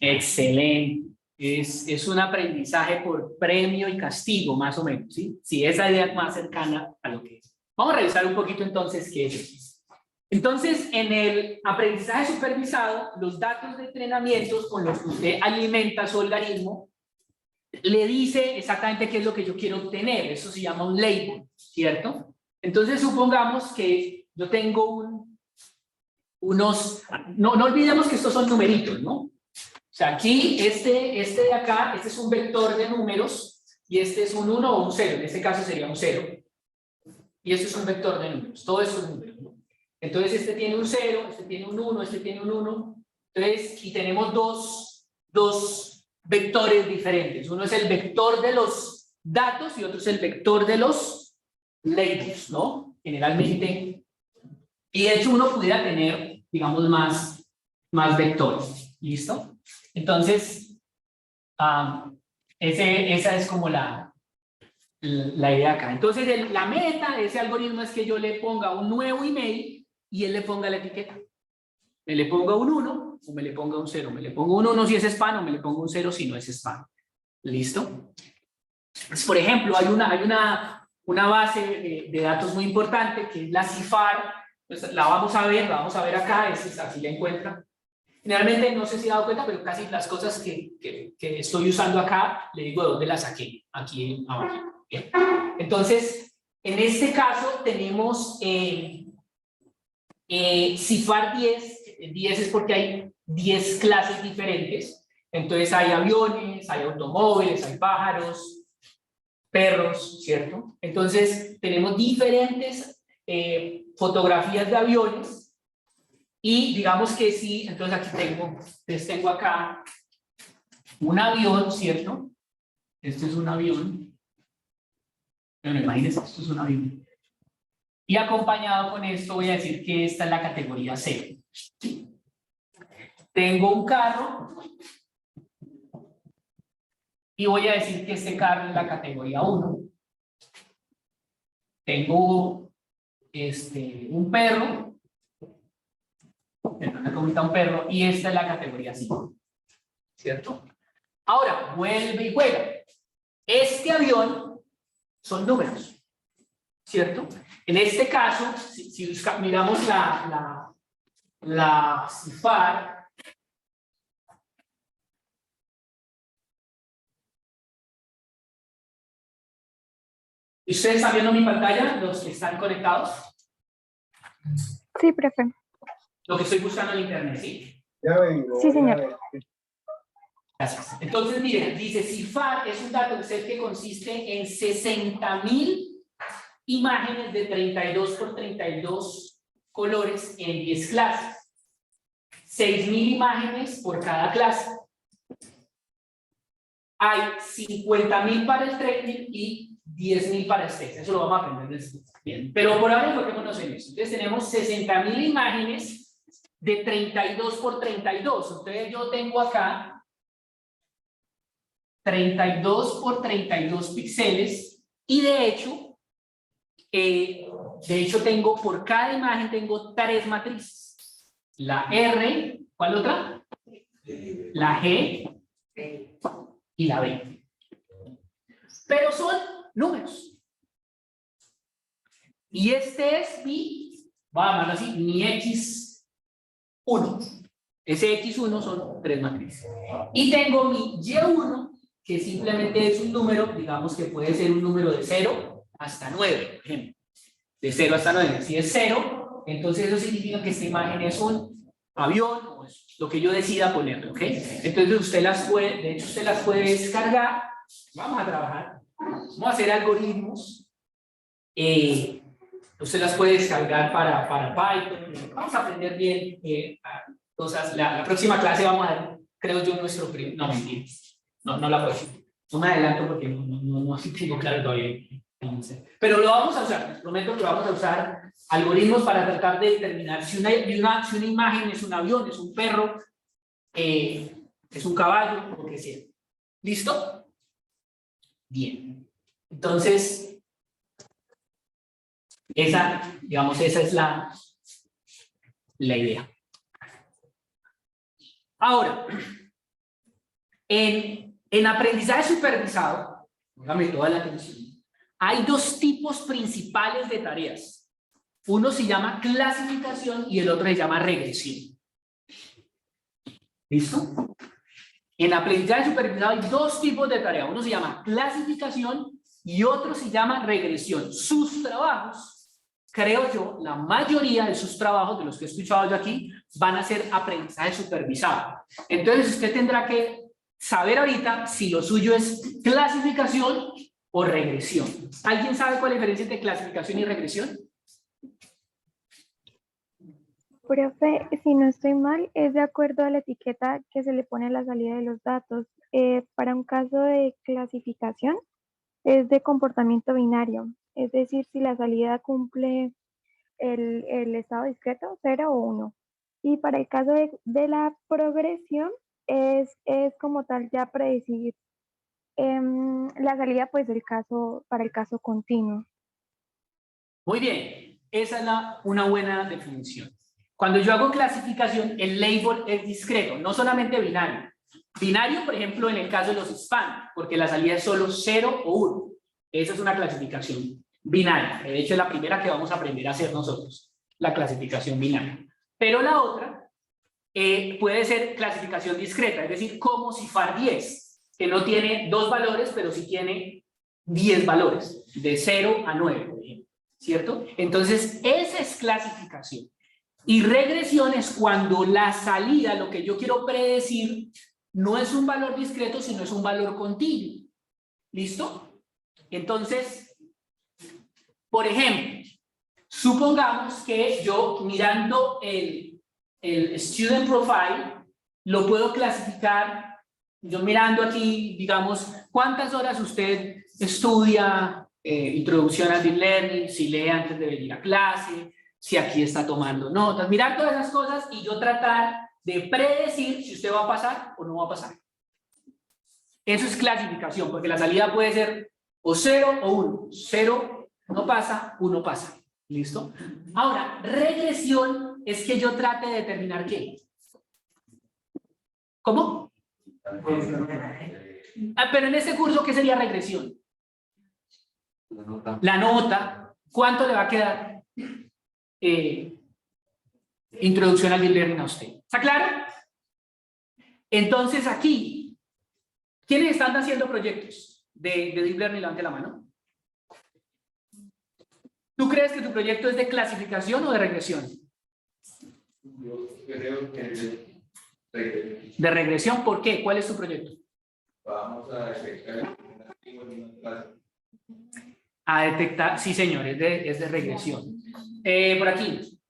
Excelente. Es un aprendizaje por premio y castigo, más o menos, ¿sí? Sí, esa idea es más cercana a lo que es. Vamos a revisar un poquito entonces qué es eso. Entonces, en el aprendizaje supervisado, los datos de entrenamientos con los que usted alimenta su algoritmo, le dice exactamente qué es lo que yo quiero obtener. Eso se llama un label, ¿cierto? Entonces, supongamos que yo tengo unos... No olvidemos que estos son numeritos, ¿no? O sea, aquí, este de acá, este es un vector de números, y este es un 1 o un 0. En este caso sería un 0. Y este es un vector de números. Todo eso es números, ¿no? Entonces, este tiene un 0, este tiene un 1, este tiene un 1. Entonces, y tenemos dos vectores diferentes. Uno es el vector de los datos y otro es el vector de los labels, ¿no? Generalmente. Y de hecho, uno pudiera tener, digamos, más vectores. ¿Listo? Entonces, esa es como la idea acá. Entonces, la meta de ese algoritmo es que yo le ponga un nuevo email y él le ponga la etiqueta. Me le ponga un 1 o me le ponga un 0. Me le pongo un 1 si es spam o me le pongo un 0 si no es spam. ¿Listo? Pues, por ejemplo, hay una base de datos muy importante que es la CIFAR. Pues, la vamos a ver acá, así la encuentra. Generalmente, no sé si he dado cuenta, pero casi las cosas que estoy usando acá, le digo de dónde las saqué, aquí abajo. Bien. Entonces, en este caso tenemos CIFAR 10, 10 es porque hay 10 clases diferentes, entonces hay aviones, hay automóviles, hay pájaros, perros, ¿cierto? Entonces tenemos diferentes fotografías de aviones y digamos que sí, entonces aquí tengo acá un avión, ¿cierto? Este es un avión, bueno, imagínense, esto es un avión. Y acompañado con esto voy a decir que esta es la categoría 0. Tengo un carro y voy a decir que este carro es la categoría 1. Tengo un perro, un perro, y esta es la categoría 5, ¿cierto? Ahora, vuelve y juega. Este avión son números, ¿cierto? En este caso, si miramos la CIFAR, ¿ustedes están viendo mi pantalla, los que están conectados? Sí, profe. Lo que estoy buscando en internet, ¿sí? Ya vengo. Sí, señor. Gracias. Entonces, miren, dice CIFAR es un dato que consiste en 60.000 imágenes de 32 por 32 colores en 10 clases. 6.000 imágenes por cada clase. Hay 50.000 para el training y 10.000 para el test. Eso lo vamos a aprender después. Bien. Pero por ahora enfoquémonos en eso. Entonces tenemos 60.000 imágenes de 32 por 32. Entonces yo tengo acá 32 por 32 píxeles y de hecho tengo por cada imagen tengo 3 matrices. La R, ¿cuál otra? La G y la B. Pero son números. Y este es mi, vamos a llamarlo así, mi X1. Ese X1 son 3 matrices. Y tengo mi Y1, que simplemente es un número, digamos que puede ser un número de 0 hasta 9, por ejemplo. De 0 hasta 9. Si es 0, entonces eso significa que esta imagen es un avión, o es lo que yo decida ponerle, ¿ok? Entonces usted las puede descargar. Vamos a trabajar. Vamos a hacer algoritmos. Usted las puede descargar para Python. Vamos a aprender bien cosas. La próxima clase vamos a dar, creo yo, nuestro primer... No, mentira. No la puedo decir. No me adelanto porque no tengo claro todavía. Pero lo vamos a usar. Les prometo que vamos a usar algoritmos para tratar de determinar si una imagen es un avión, es un perro, es un caballo, lo que sea. ¿Listo? Bien. Entonces, esa es la idea. Ahora, en aprendizaje supervisado, póngame toda la atención, hay 2 tipos principales de tareas. Uno se llama clasificación y el otro se llama regresión. ¿Listo? En aprendizaje supervisado hay 2 tipos de tareas. Uno se llama clasificación y otro se llama regresión. Sus trabajos, creo yo, la mayoría de sus trabajos, de los que he escuchado yo aquí, van a ser aprendizaje supervisado. Entonces usted tendrá que saber ahorita si lo suyo es clasificación o regresión. ¿Alguien sabe cuál es la diferencia entre clasificación y regresión? Profe, si no estoy mal, es de acuerdo a la etiqueta que se le pone a la salida de los datos. Para un caso de clasificación, es de comportamiento binario. Es decir, si la salida cumple el estado discreto, 0 o 1. Y para el caso de la progresión, es como tal ya predecir la salida, pues, para el caso continuo. Muy bien, esa es una buena definición. Cuando yo hago clasificación, el label es discreto, no solamente binario. Binario, por ejemplo, en el caso de los span, porque la salida es solo 0 o 1. Esa es una clasificación binaria. De hecho, es la primera que vamos a aprender a hacer nosotros, la clasificación binaria. Pero la otra puede ser clasificación discreta, es decir, como CIFAR 10, que no tiene 2 valores, pero sí tiene 10 valores, de 0 a 9, por ejemplo, ¿cierto? Entonces, esa es clasificación. Y regresión es cuando la salida, lo que yo quiero predecir, no es un valor discreto, sino es un valor continuo. ¿Listo? Entonces, por ejemplo, supongamos que yo mirando el student profile, lo puedo clasificar, yo mirando aquí, digamos, cuántas horas usted estudia introducción al deep learning, si lee antes de venir a clase, si aquí está tomando notas, mirar todas esas cosas y yo tratar de predecir si usted va a pasar o no va a pasar. Eso es clasificación, porque la salida puede ser o 0 o 1. 0 no pasa, 1 pasa. ¿Listo? Ahora, regresión es que yo trate de determinar qué. ¿Cómo? Pero en este curso, ¿qué sería regresión? La nota. ¿Cuánto le va a quedar? Introducción al Deep Learning a usted. ¿Está claro? Entonces aquí, ¿quiénes están haciendo proyectos de Deep Learning? Levante la mano. ¿Tú crees que tu proyecto es de clasificación o de regresión? Yo creo que De regresión, ¿por qué? ¿Cuál es tu proyecto? vamos a detectar el activo en una clase. A detectar, sí señor, es de regresión. Por aquí,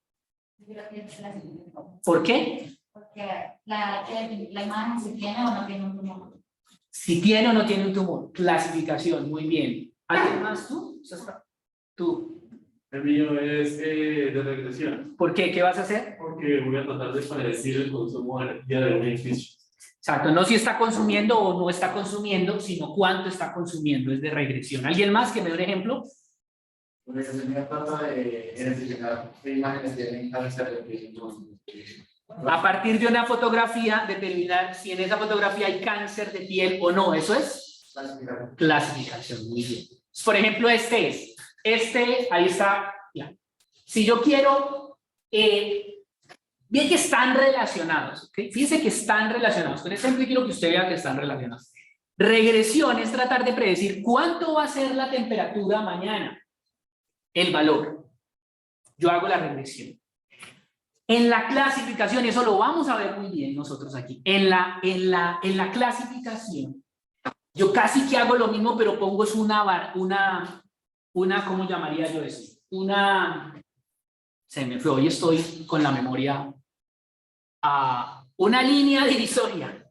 ¿por qué? Porque la imagen si tiene o no tiene un tumor. Si tiene o no tiene un tumor. Clasificación, muy bien. ¿Alguien más tú? Tú. El mío es de regresión, ¿Por qué? ¿Qué vas a hacer? porque voy a tratar de predecir el consumo de energía de un edificio. Exacto, no si está consumiendo o no está consumiendo, sino cuánto está consumiendo, es de regresión. ¿Alguien más que me dé un ejemplo? Porque se trata de identificar qué imágenes tienen cáncer de piel. A partir de una fotografía, determinar si en esa fotografía hay cáncer de piel o no. Eso es clasificación. Muy bien. Por ejemplo, ahí está. Ya. Si yo quiero, bien que están relacionados. ¿Okay? Fíjense que están relacionados. Con este ejemplo quiero que usted vea que están relacionados. Regresión es tratar de predecir cuánto va a ser la temperatura mañana. El valor. Yo hago la regresión. En la clasificación, y eso lo vamos a ver muy bien nosotros aquí, en la clasificación, yo casi que hago lo mismo, pero pongo es ¿cómo llamaría yo eso? Se me fue, hoy estoy con la memoria, una línea divisoria,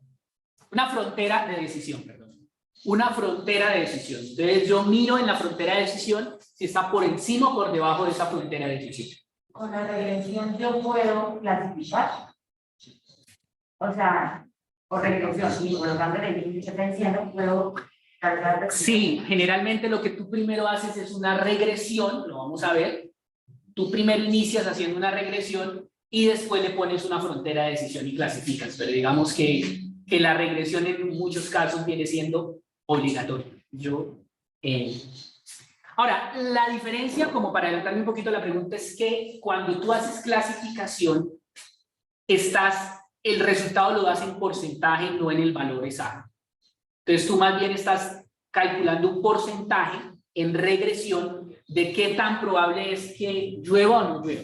una frontera de decisión, perdón, una frontera de decisión. Entonces yo miro en la frontera de decisión si está por encima o por debajo de esa frontera de decisión. Con la regresión yo puedo clasificar. O sea, por regresión, y colocando el índice que está diciendo, puedo cargar. Sí, generalmente lo que tú primero haces es una regresión, lo vamos a ver. Tú primero inicias haciendo una regresión y después le pones una frontera de decisión y clasificas. Pero digamos que la regresión en muchos casos viene siendo obligatoria. Ahora, la diferencia, como para adelantarme un poquito la pregunta, es que cuando tú haces clasificación, el resultado lo das en porcentaje, no en el valor exacto. Entonces tú más bien estás calculando un porcentaje en regresión de qué tan probable es que llueva o no llueva,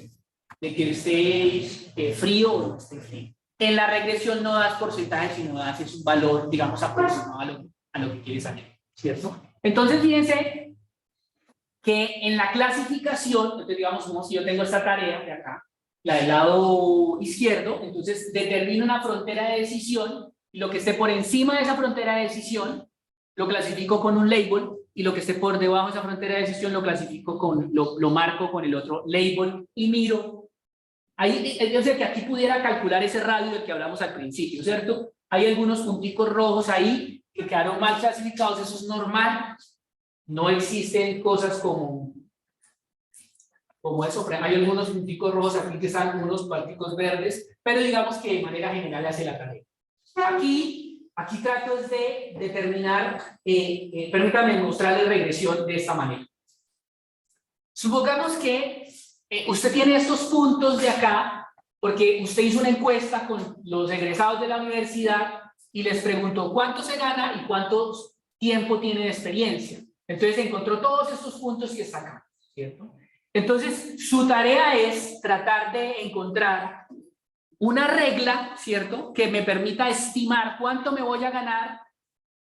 de que esté frío o no esté frío. En la regresión no das porcentaje, sino das un valor, digamos, aproximado a lo que quieres saber, ¿cierto? Entonces, fíjense que en la clasificación, entonces digamos, como si yo tengo esta tarea de acá, la del lado izquierdo, entonces determino una frontera de decisión y lo que esté por encima de esa frontera de decisión lo clasifico con un label y lo que esté por debajo de esa frontera de decisión lo clasifico lo marco con el otro label y miro. Ahí, yo sé que aquí pudiera calcular ese radio del que hablamos al principio, ¿cierto? Hay algunos punticos rojos ahí que quedaron mal clasificados, eso es normal. No existen cosas como eso, hay algunos punticos rojos aquí que están unos punticos verdes, pero digamos que de manera general hace la tarea. Aquí trato de determinar, permítame mostrarles regresión de esta manera. Supongamos que usted tiene estos puntos de acá, porque usted hizo una encuesta con los egresados de la universidad y les preguntó cuánto se gana y cuánto tiempo tiene de experiencia. Entonces encontró todos estos puntos que están acá, ¿cierto? Entonces su tarea es tratar de encontrar una regla, ¿cierto? Que me permita estimar cuánto me voy a ganar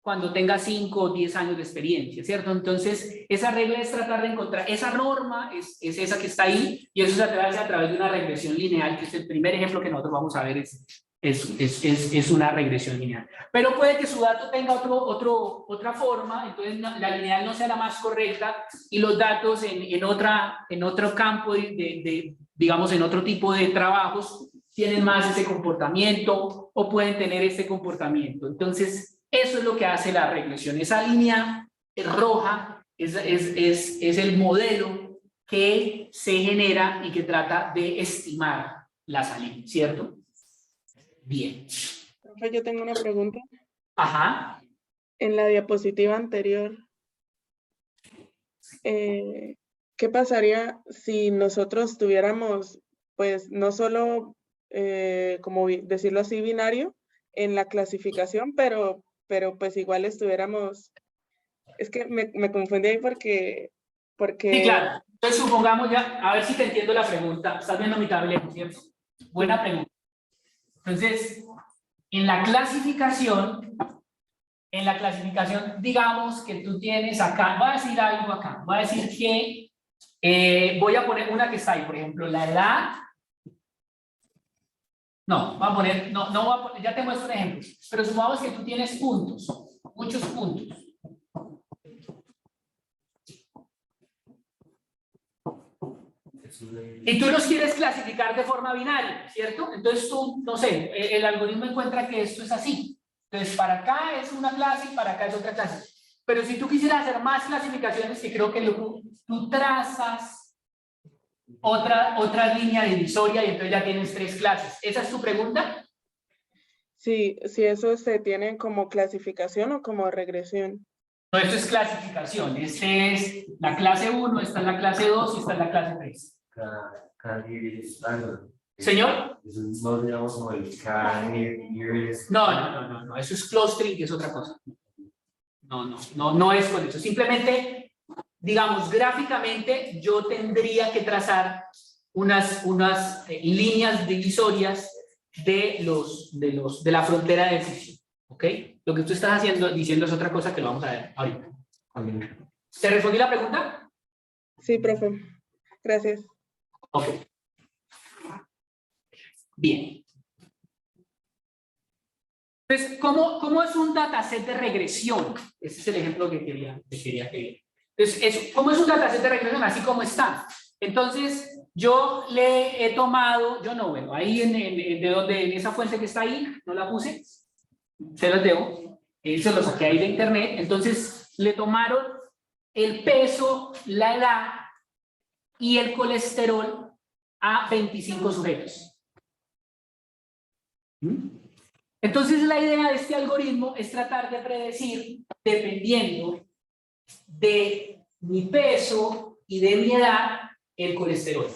cuando tenga 5 o 10 años de experiencia, ¿cierto? Entonces esa regla es tratar de encontrar, esa norma es esa que está ahí y eso se hace a través de una regresión lineal, que es el primer ejemplo que nosotros vamos a ver, es una regresión lineal. Pero puede que su dato tenga otra forma, entonces la lineal no sea la más correcta y los datos en otro campo, digamos en otro tipo de trabajos, tienen más ese comportamiento o pueden tener ese comportamiento. Entonces, Eso es lo que hace la regresión. Esa línea roja es el modelo que se genera y que trata de estimar la salida, ¿cierto? Bien. Profe, yo tengo una pregunta. Ajá. En la diapositiva anterior, ¿qué pasaría si nosotros tuviéramos, pues, no solo, como decirlo así, binario en la clasificación, pero pues igual estuviéramos, es que me confundí ahí porque Sí, claro. Entonces supongamos ya, a ver si te entiendo la pregunta. Estás viendo mi tablero, ¿cierto? Buena pregunta. Entonces, en la clasificación, digamos que tú tienes acá, voy a decir algo acá, voy a decir que voy a poner una que está ahí, por ejemplo, la edad. No, voy a poner, no voy a poner, ya te muestro un ejemplo, pero supongamos que tú tienes puntos, muchos puntos. Y tú los quieres clasificar de forma binaria, ¿cierto? Entonces tú, no sé, el algoritmo encuentra que esto es así. Entonces para acá es una clase y para acá es otra clase. Pero si tú quisieras hacer más clasificaciones, que creo que tú trazas otra línea divisoria y entonces ya tienes 3 clases. ¿Esa es tu pregunta? sí, si eso se tiene como clasificación o como regresión. No, esto es clasificación. Este es la clase 1, esta es la clase 2 y esta es la clase 3. Señor. No digamos como el No, eso es clustering, que es otra cosa. No es con eso. Simplemente, digamos, gráficamente yo tendría que trazar unas líneas divisorias de la frontera de decisión. ¿Ok? Lo que tú estás diciendo es otra cosa que lo vamos a ver ahorita. ¿Te respondí la pregunta? Sí, profe. Gracias. Ok. Bien. Entonces, ¿cómo es un dataset de regresión? Ese es el ejemplo que quería que viera. Entonces, ¿cómo es un dataset de regresión? Así como está. Entonces, yo le he tomado, ahí en esa fuente que está ahí, no la puse, se las debo, se lo saqué ahí de internet. Entonces, le tomaron el peso, la edad y el colesterol a 25 sujetos. Entonces la idea de este algoritmo es tratar de predecir, dependiendo de mi peso y de mi edad, el colesterol.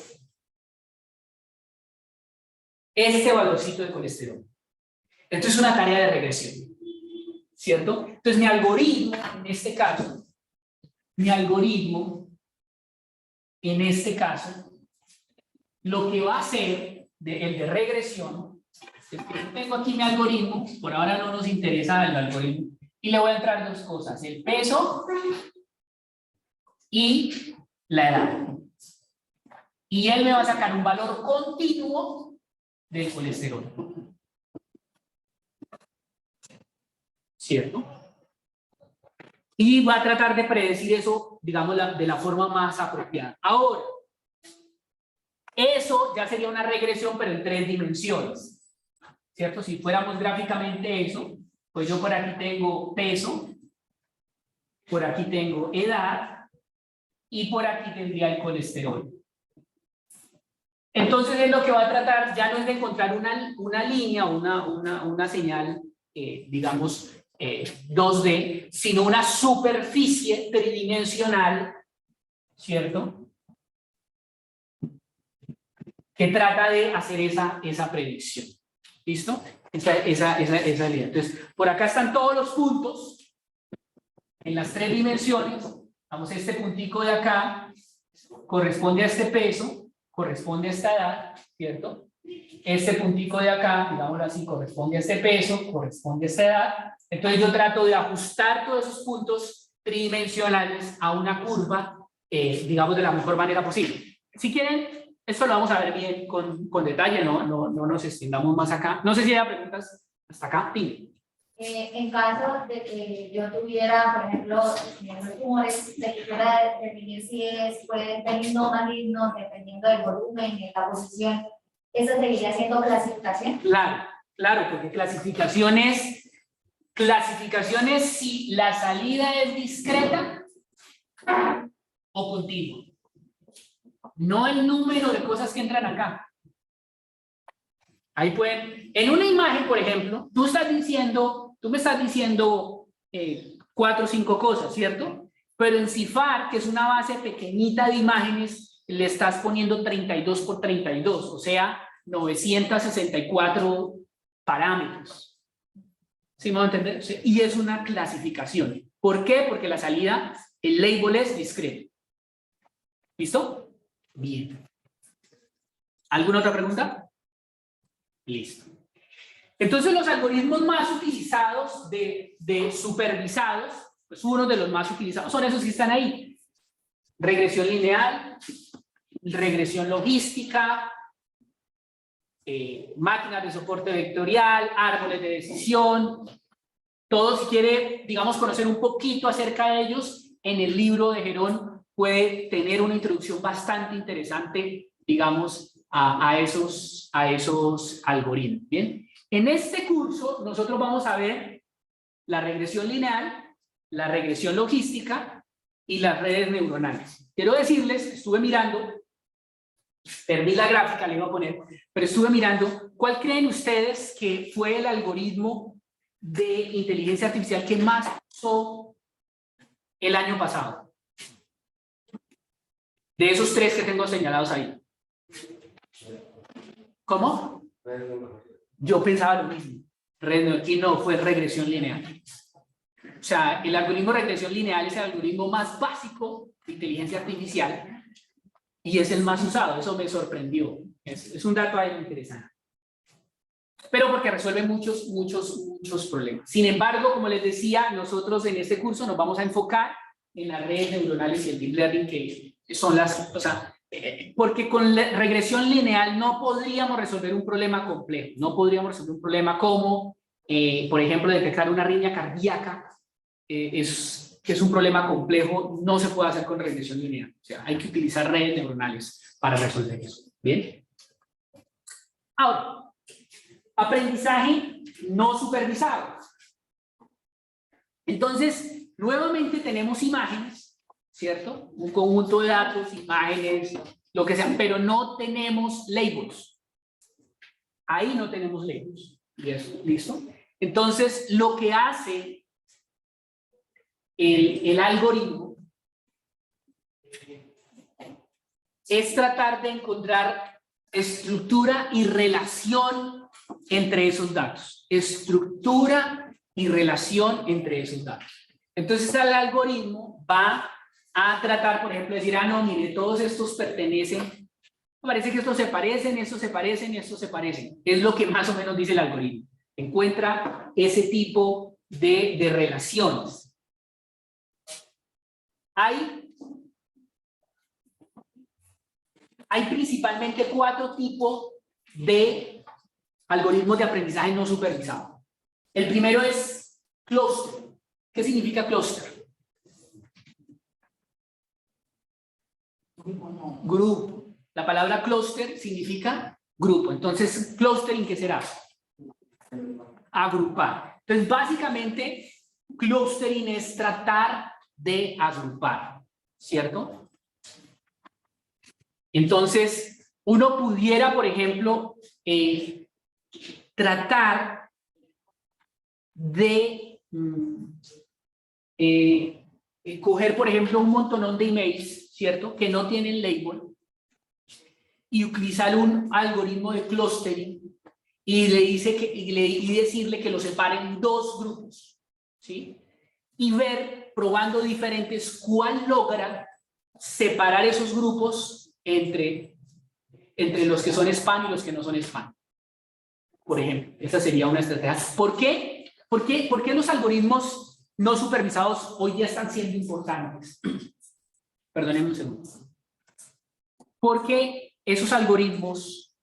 Este valorcito de colesterol. Esto es una tarea de regresión, ¿cierto? Entonces mi algoritmo, en este caso, lo que va a hacer, el de regresión, tengo aquí mi algoritmo, por ahora no nos interesa el algoritmo, y le voy a entrar 2 cosas, el peso y la edad. Y él me va a sacar un valor continuo del colesterol. ¿Cierto? Y va a tratar de predecir eso, digamos, de la forma más apropiada. Ahora, eso ya sería una regresión, pero en 3 dimensiones. ¿Cierto? Si fuéramos gráficamente eso, pues yo por aquí tengo peso, por aquí tengo edad y por aquí tendría el colesterol. Entonces es lo que va a tratar, ya no es de encontrar una línea, una señal, digamos, 2D, sino una superficie tridimensional, ¿cierto? Que trata de hacer esa predicción. ¿Listo? Esa línea. Entonces, por acá están todos los puntos en las 3 dimensiones. Vamos, este puntico de acá corresponde a este peso, corresponde a esta edad, ¿cierto? Este puntico de acá, digámoslo así, corresponde a este peso, corresponde a esta edad. Entonces yo trato de ajustar todos esos puntos tridimensionales a una curva, digamos, de la mejor manera posible. Si quieren, esto lo vamos a ver bien con detalle, no nos extendamos más acá. No sé si hay preguntas hasta acá. Sí. En caso de que yo tuviera, por ejemplo, los tumores, se quisiera definir si pueden maligno o maligno, dependiendo del volumen y la posición, ¿eso seguiría siendo clasificación? Claro, porque clasificación es Clasificación es si la salida es discreta o continua. No el número de cosas que entran acá. Ahí pueden, en una imagen, por ejemplo, tú me estás diciendo 4 o 5 cosas, ¿cierto? Pero en CIFAR, que es una base pequeñita de imágenes, le estás poniendo 32 por 32, o sea, 964 parámetros. ¿Sí me van a entender? Y es una clasificación. ¿Por qué? Porque la salida, el label es discreto. ¿Listo? Bien. ¿Alguna otra pregunta? Listo. Entonces, los algoritmos más utilizados de supervisados, pues uno de los más utilizados son esos que están ahí. Regresión lineal, regresión logística, máquinas de soporte vectorial, árboles de decisión. Todo, si quiere, digamos, conocer un poquito acerca de ellos, en el libro de Gerón puede tener una introducción bastante interesante, digamos, a esos algoritmos. Bien, en este curso nosotros vamos a ver la regresión lineal, la regresión logística y las redes neuronales. Quiero decirles, estuve mirando, perdí la gráfica, le iba a poner, pero estuve mirando, ¿cuál creen ustedes que fue el algoritmo de inteligencia artificial que más usó el año pasado? De esos 3 que tengo señalados ahí. ¿Cómo? Yo pensaba lo mismo. Aquí no, fue regresión lineal. O sea, el algoritmo de regresión lineal es el algoritmo más básico de inteligencia artificial y es el más usado. Eso me sorprendió. Es un dato ahí interesante. Pero porque resuelve muchos problemas. Sin embargo, como les decía, nosotros en este curso nos vamos a enfocar en las redes neuronales y el deep learning, que son las... O sea, porque con la regresión lineal no podríamos resolver un problema complejo. No podríamos resolver un problema como, por ejemplo, detectar una arritmia cardíaca. Que es un problema complejo, no se puede hacer con regresión lineal. O sea, hay que utilizar redes neuronales para resolver eso. ¿Bien? Ahora, aprendizaje no supervisado. Entonces, nuevamente tenemos imágenes, ¿cierto? Un conjunto de datos, imágenes, lo que sea, pero no tenemos labels. Ahí no tenemos labels. ¿Listo? Entonces, lo que hace el algoritmo es tratar de encontrar estructura y relación entre esos datos. Estructura y relación entre esos datos. Entonces el algoritmo va a tratar, por ejemplo, de decir, no, mire, todos estos pertenecen, parece que estos se parecen, estos se parecen y estos se parecen. Es lo que más o menos dice el algoritmo. Encuentra ese tipo de relaciones. Hay principalmente 4 tipos de algoritmos de aprendizaje no supervisado. El primero es clúster. ¿Qué significa clúster? Grupo. La palabra clúster significa grupo. Entonces, clustering, ¿qué será? Agrupar. Entonces, básicamente, clustering es tratar de agrupar, ¿cierto? Entonces, uno pudiera, por ejemplo, tratar de coger, por ejemplo, un montonón de emails, ¿cierto? Que no tienen label y utilizar un algoritmo de clustering y decirle que lo separen en 2 grupos, ¿sí? Y ver, probando diferentes, cuál logra separar esos grupos entre los que son spam y los que no son spam. Por ejemplo, esa sería una estrategia. ¿Por qué? ¿Por qué los algoritmos no supervisados hoy ya están siendo importantes? Perdónenme un segundo. Porque esos algoritmos,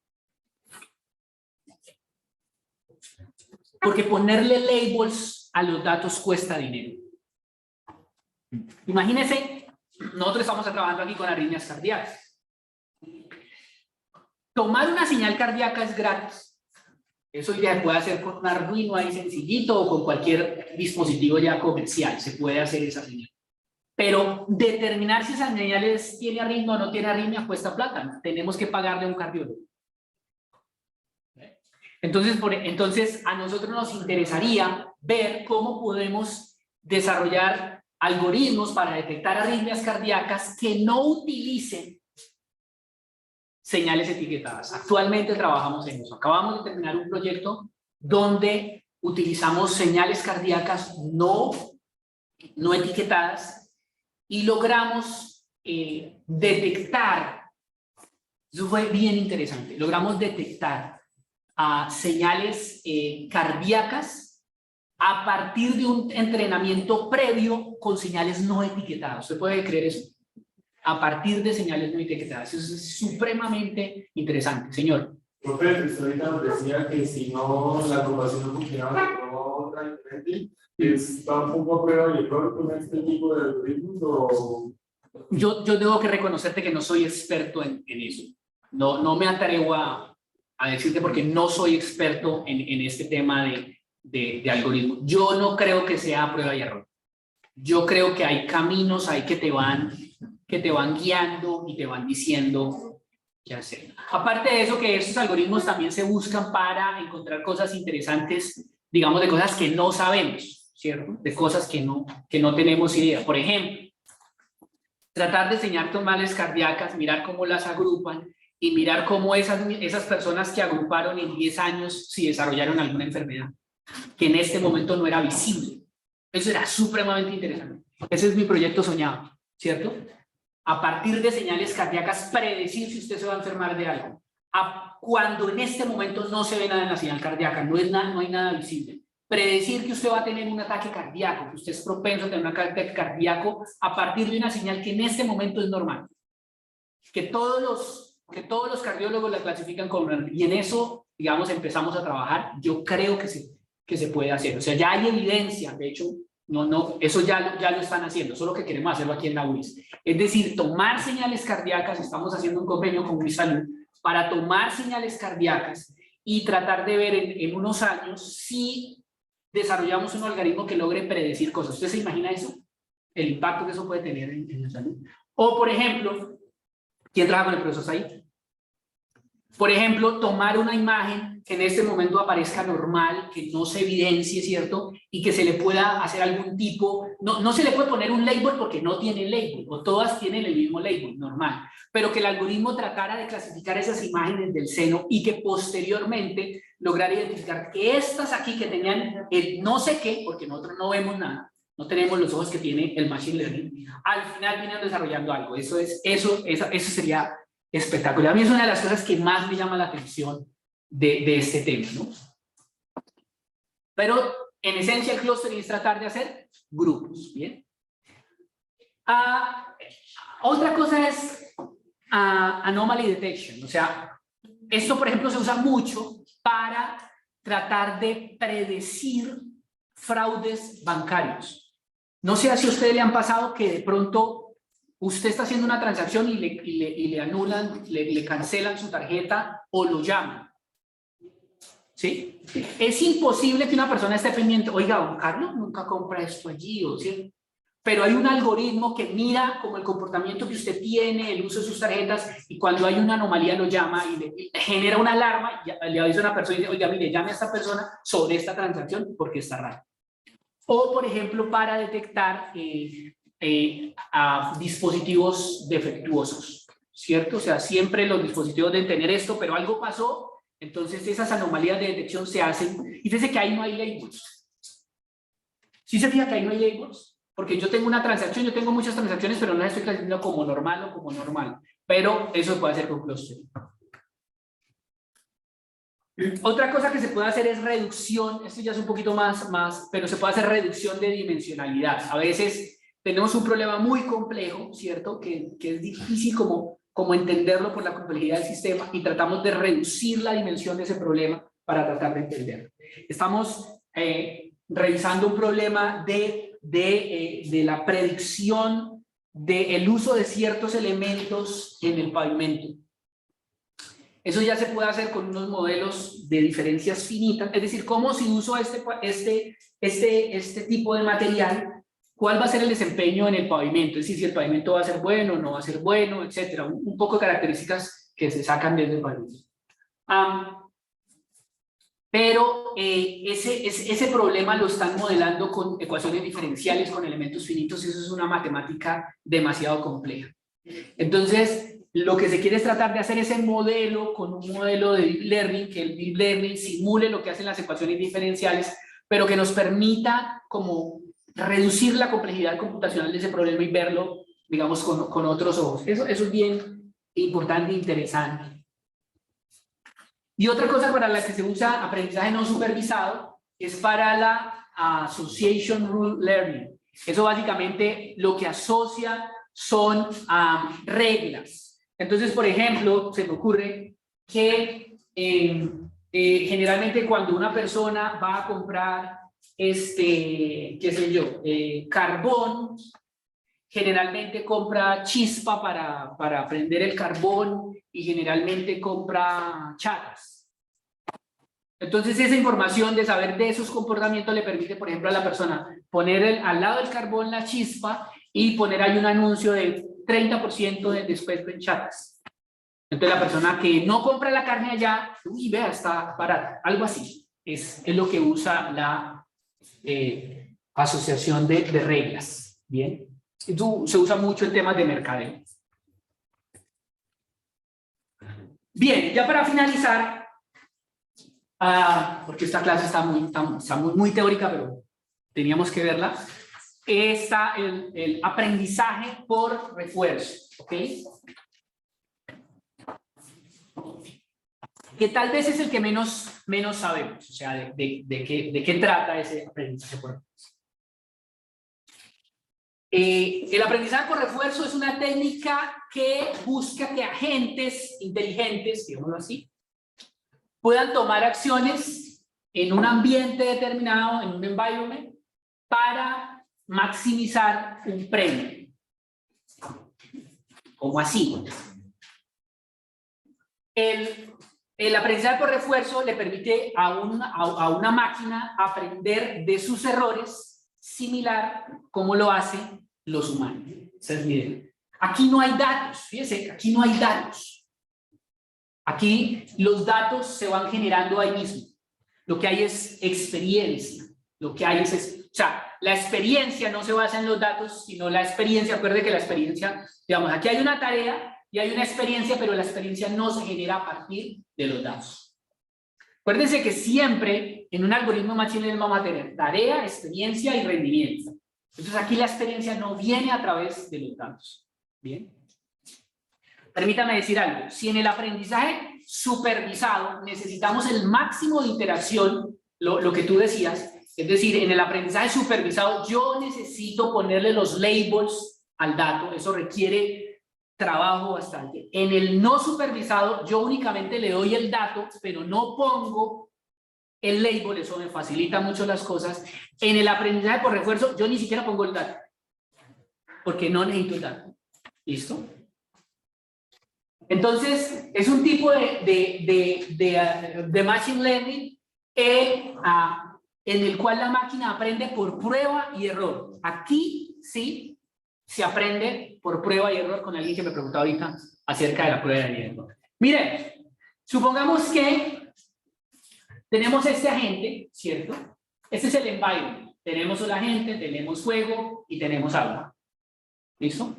porque ponerle labels a los datos cuesta dinero. Imagínense, nosotros estamos trabajando aquí con arritmias cardíacas. Tomar una señal cardíaca es gratis. Eso ya se puede hacer con un Arduino ahí sencillito o con cualquier dispositivo ya comercial, se puede hacer esa señal. Pero determinar si esas señales tiene arritmia o no tiene arritmia cuesta plata, tenemos que pagarle a un cardiólogo. Entonces a nosotros nos interesaría ver cómo podemos desarrollar algoritmos para detectar arritmias cardíacas que no utilicen señales etiquetadas. Actualmente trabajamos en eso. Acabamos de terminar un proyecto donde utilizamos señales cardíacas no etiquetadas y logramos detectar, eso fue bien interesante, logramos detectar señales cardíacas a partir de un entrenamiento previo con señales no etiquetadas. ¿Usted puede creer eso? A partir de señales no etiquetadas. Eso es supremamente interesante. Señor. Profe, usted ahorita nos decía que si no la agrupación no funcionaba, se probaba otra diferente. ¿Está un poco a prueba y error con este tipo de algoritmos o...? Yo debo que reconocerte que no soy experto en eso. No me atrevo a decirte porque no soy experto en este tema de algoritmos. Yo no creo que sea a prueba y error. Yo creo que hay caminos ahí que te van guiando y te van diciendo qué hacer. Aparte de eso, que esos algoritmos también se buscan para encontrar cosas interesantes, digamos, de cosas que no sabemos, ¿cierto? De cosas que no tenemos idea. Por ejemplo, tratar de enseñar señales cardíacas, mirar cómo las agrupan y mirar cómo esas personas que agruparon en 10 años si desarrollaron alguna enfermedad que en este momento no era visible. Eso era supremamente interesante. Ese es mi proyecto soñado, ¿cierto? A partir de señales cardíacas, predecir si usted se va a enfermar de algo. Cuando en este momento no se ve nada en la señal cardíaca, no hay nada visible. Predecir que usted va a tener un ataque cardíaco, que usted es propenso a tener un ataque cardíaco a partir de una señal que en este momento es normal. Que todos los cardiólogos la clasifican como normal. Y en eso, digamos, empezamos a trabajar. Yo creo que se puede hacer. O sea, ya hay evidencia, de hecho, eso ya lo están haciendo, solo que queremos hacerlo aquí en la UIS. Es decir, tomar señales cardíacas, estamos haciendo un convenio con UIS Salud para tomar señales cardíacas y tratar de ver en unos años si desarrollamos un algoritmo que logre predecir cosas. ¿Usted se imagina eso? El impacto que eso puede tener en la salud. O, por ejemplo, ¿quién trabaja con el profesor Said? Por ejemplo, tomar una imagen que en este momento aparezca normal, que no se evidencie, ¿cierto? Y que se le pueda hacer algún tipo, no se le puede poner un label porque no tiene label, o todas tienen el mismo label, normal, pero que el algoritmo tratara de clasificar esas imágenes del seno y que posteriormente lograra identificar que estas aquí que tenían el no sé qué, porque nosotros no vemos nada, no tenemos los ojos que tiene el machine learning, al final vienen desarrollando algo. Eso sería espectacular. A mí es una de las cosas que más me llama la atención de este tema, ¿no? Pero en esencia el clustering es tratar de hacer grupos, ¿bien? Otra cosa es anomaly detection. O sea, esto por ejemplo se usa mucho para tratar de predecir fraudes bancarios. No sé si a ustedes le han pasado que de pronto usted está haciendo una transacción y le anulan, le cancelan su tarjeta o lo llaman. ¿Sí? Es imposible que una persona esté pendiente, oiga, don Carlos nunca compra esto allí, ¿sí? Pero hay un algoritmo que mira como el comportamiento que usted tiene, el uso de sus tarjetas, y cuando hay una anomalía lo llama y le genera una alarma, y le avisa a una persona y dice, oiga, mire, llame a esta persona sobre esta transacción porque está raro. O, por ejemplo, para detectar a dispositivos defectuosos, ¿cierto? O sea, siempre los dispositivos deben tener esto, pero algo pasó, entonces esas anomalías de detección se hacen, y fíjese que ahí no hay labels. ¿Sí se fija que ahí no hay labels? Porque yo tengo una transacción, yo tengo muchas transacciones, pero no las estoy clasificando como normal o como normal, pero eso se puede hacer con clustering. Otra cosa que se puede hacer es reducción, esto ya es un poquito más, pero se puede hacer reducción de dimensionalidad. A veces tenemos un problema muy complejo, ¿cierto? Que es difícil como entenderlo por la complejidad del sistema y tratamos de reducir la dimensión de ese problema para tratar de entenderlo. Estamos revisando un problema de la predicción del uso de ciertos elementos en el pavimento. Eso ya se puede hacer con unos modelos de diferencias finitas, es decir, cómo si uso este tipo de material, cuál va a ser el desempeño en el pavimento, es decir, si el pavimento va a ser bueno, no va a ser bueno, etcétera, un poco de características que se sacan desde el pavimento. Pero ese problema lo están modelando con ecuaciones diferenciales, con elementos finitos, y eso es una matemática demasiado compleja. Entonces, lo que se quiere es tratar de hacer ese modelo con un modelo de Deep Learning, que el Deep Learning simule lo que hacen las ecuaciones diferenciales, pero que nos permita como reducir la complejidad computacional de ese problema y verlo, digamos, con otros ojos. Eso es bien importante e interesante. Y otra cosa para la que se usa aprendizaje no supervisado es para la Association Rule Learning. Eso básicamente lo que asocia son reglas. Entonces, por ejemplo, se me ocurre que generalmente cuando una persona va a comprar, qué sé yo, carbón, generalmente compra chispa para prender el carbón y generalmente compra chatas. Entonces, esa información de saber de esos comportamientos le permite, por ejemplo, a la persona poner al lado del carbón la chispa y poner ahí un anuncio de 30% de descuento en chatas. Entonces la persona que no compra la carne allá, uy, vea, está barata, algo así. Es lo que usa la asociación de reglas. Bien, esto se usa mucho en temas de mercadeo. Bien, ya para finalizar, porque esta clase está muy teórica, pero teníamos que verla. Está el aprendizaje por refuerzo, ¿ok? Que tal vez es el que menos sabemos, o sea, de qué trata ese aprendizaje por refuerzo. El aprendizaje por refuerzo es una técnica que busca que agentes inteligentes, digámoslo así, puedan tomar acciones en un ambiente determinado, en un environment, para maximizar un premio. ¿Cómo así? El aprendizaje por refuerzo le permite a una máquina aprender de sus errores, similar como lo hacen los humanos. Entonces, miren, aquí no hay datos, fíjense, aquí no hay datos. Aquí los datos se van generando ahí mismo. Lo que hay es experiencia. Lo que hay es o sea, la experiencia no se basa en los datos, sino la experiencia. Acuérdense que la experiencia, digamos, aquí hay una tarea y hay una experiencia, pero la experiencia no se genera a partir de los datos. Acuérdense que siempre en un algoritmo machine learning vamos a tener tarea, experiencia y rendimiento. Entonces aquí la experiencia no viene a través de los datos. Bien. Permítame decir algo. Si en el aprendizaje supervisado necesitamos el máximo de interacción, lo que tú decías, es decir, en el aprendizaje supervisado yo necesito ponerle los labels al dato, eso requiere trabajo bastante. En el no supervisado yo únicamente le doy el dato, pero no pongo el label, eso me facilita mucho las cosas. En el aprendizaje por refuerzo yo ni siquiera pongo el dato, porque no necesito el dato. ¿Listo? Entonces, es un tipo de machine learning en el cual la máquina aprende por prueba y error. Aquí sí se aprende por prueba y error, con alguien que me preguntó ahorita acerca de la prueba y error. Miren, supongamos que tenemos este agente, ¿cierto? Este es el environment. Tenemos el agente, tenemos fuego y tenemos agua. ¿Listo?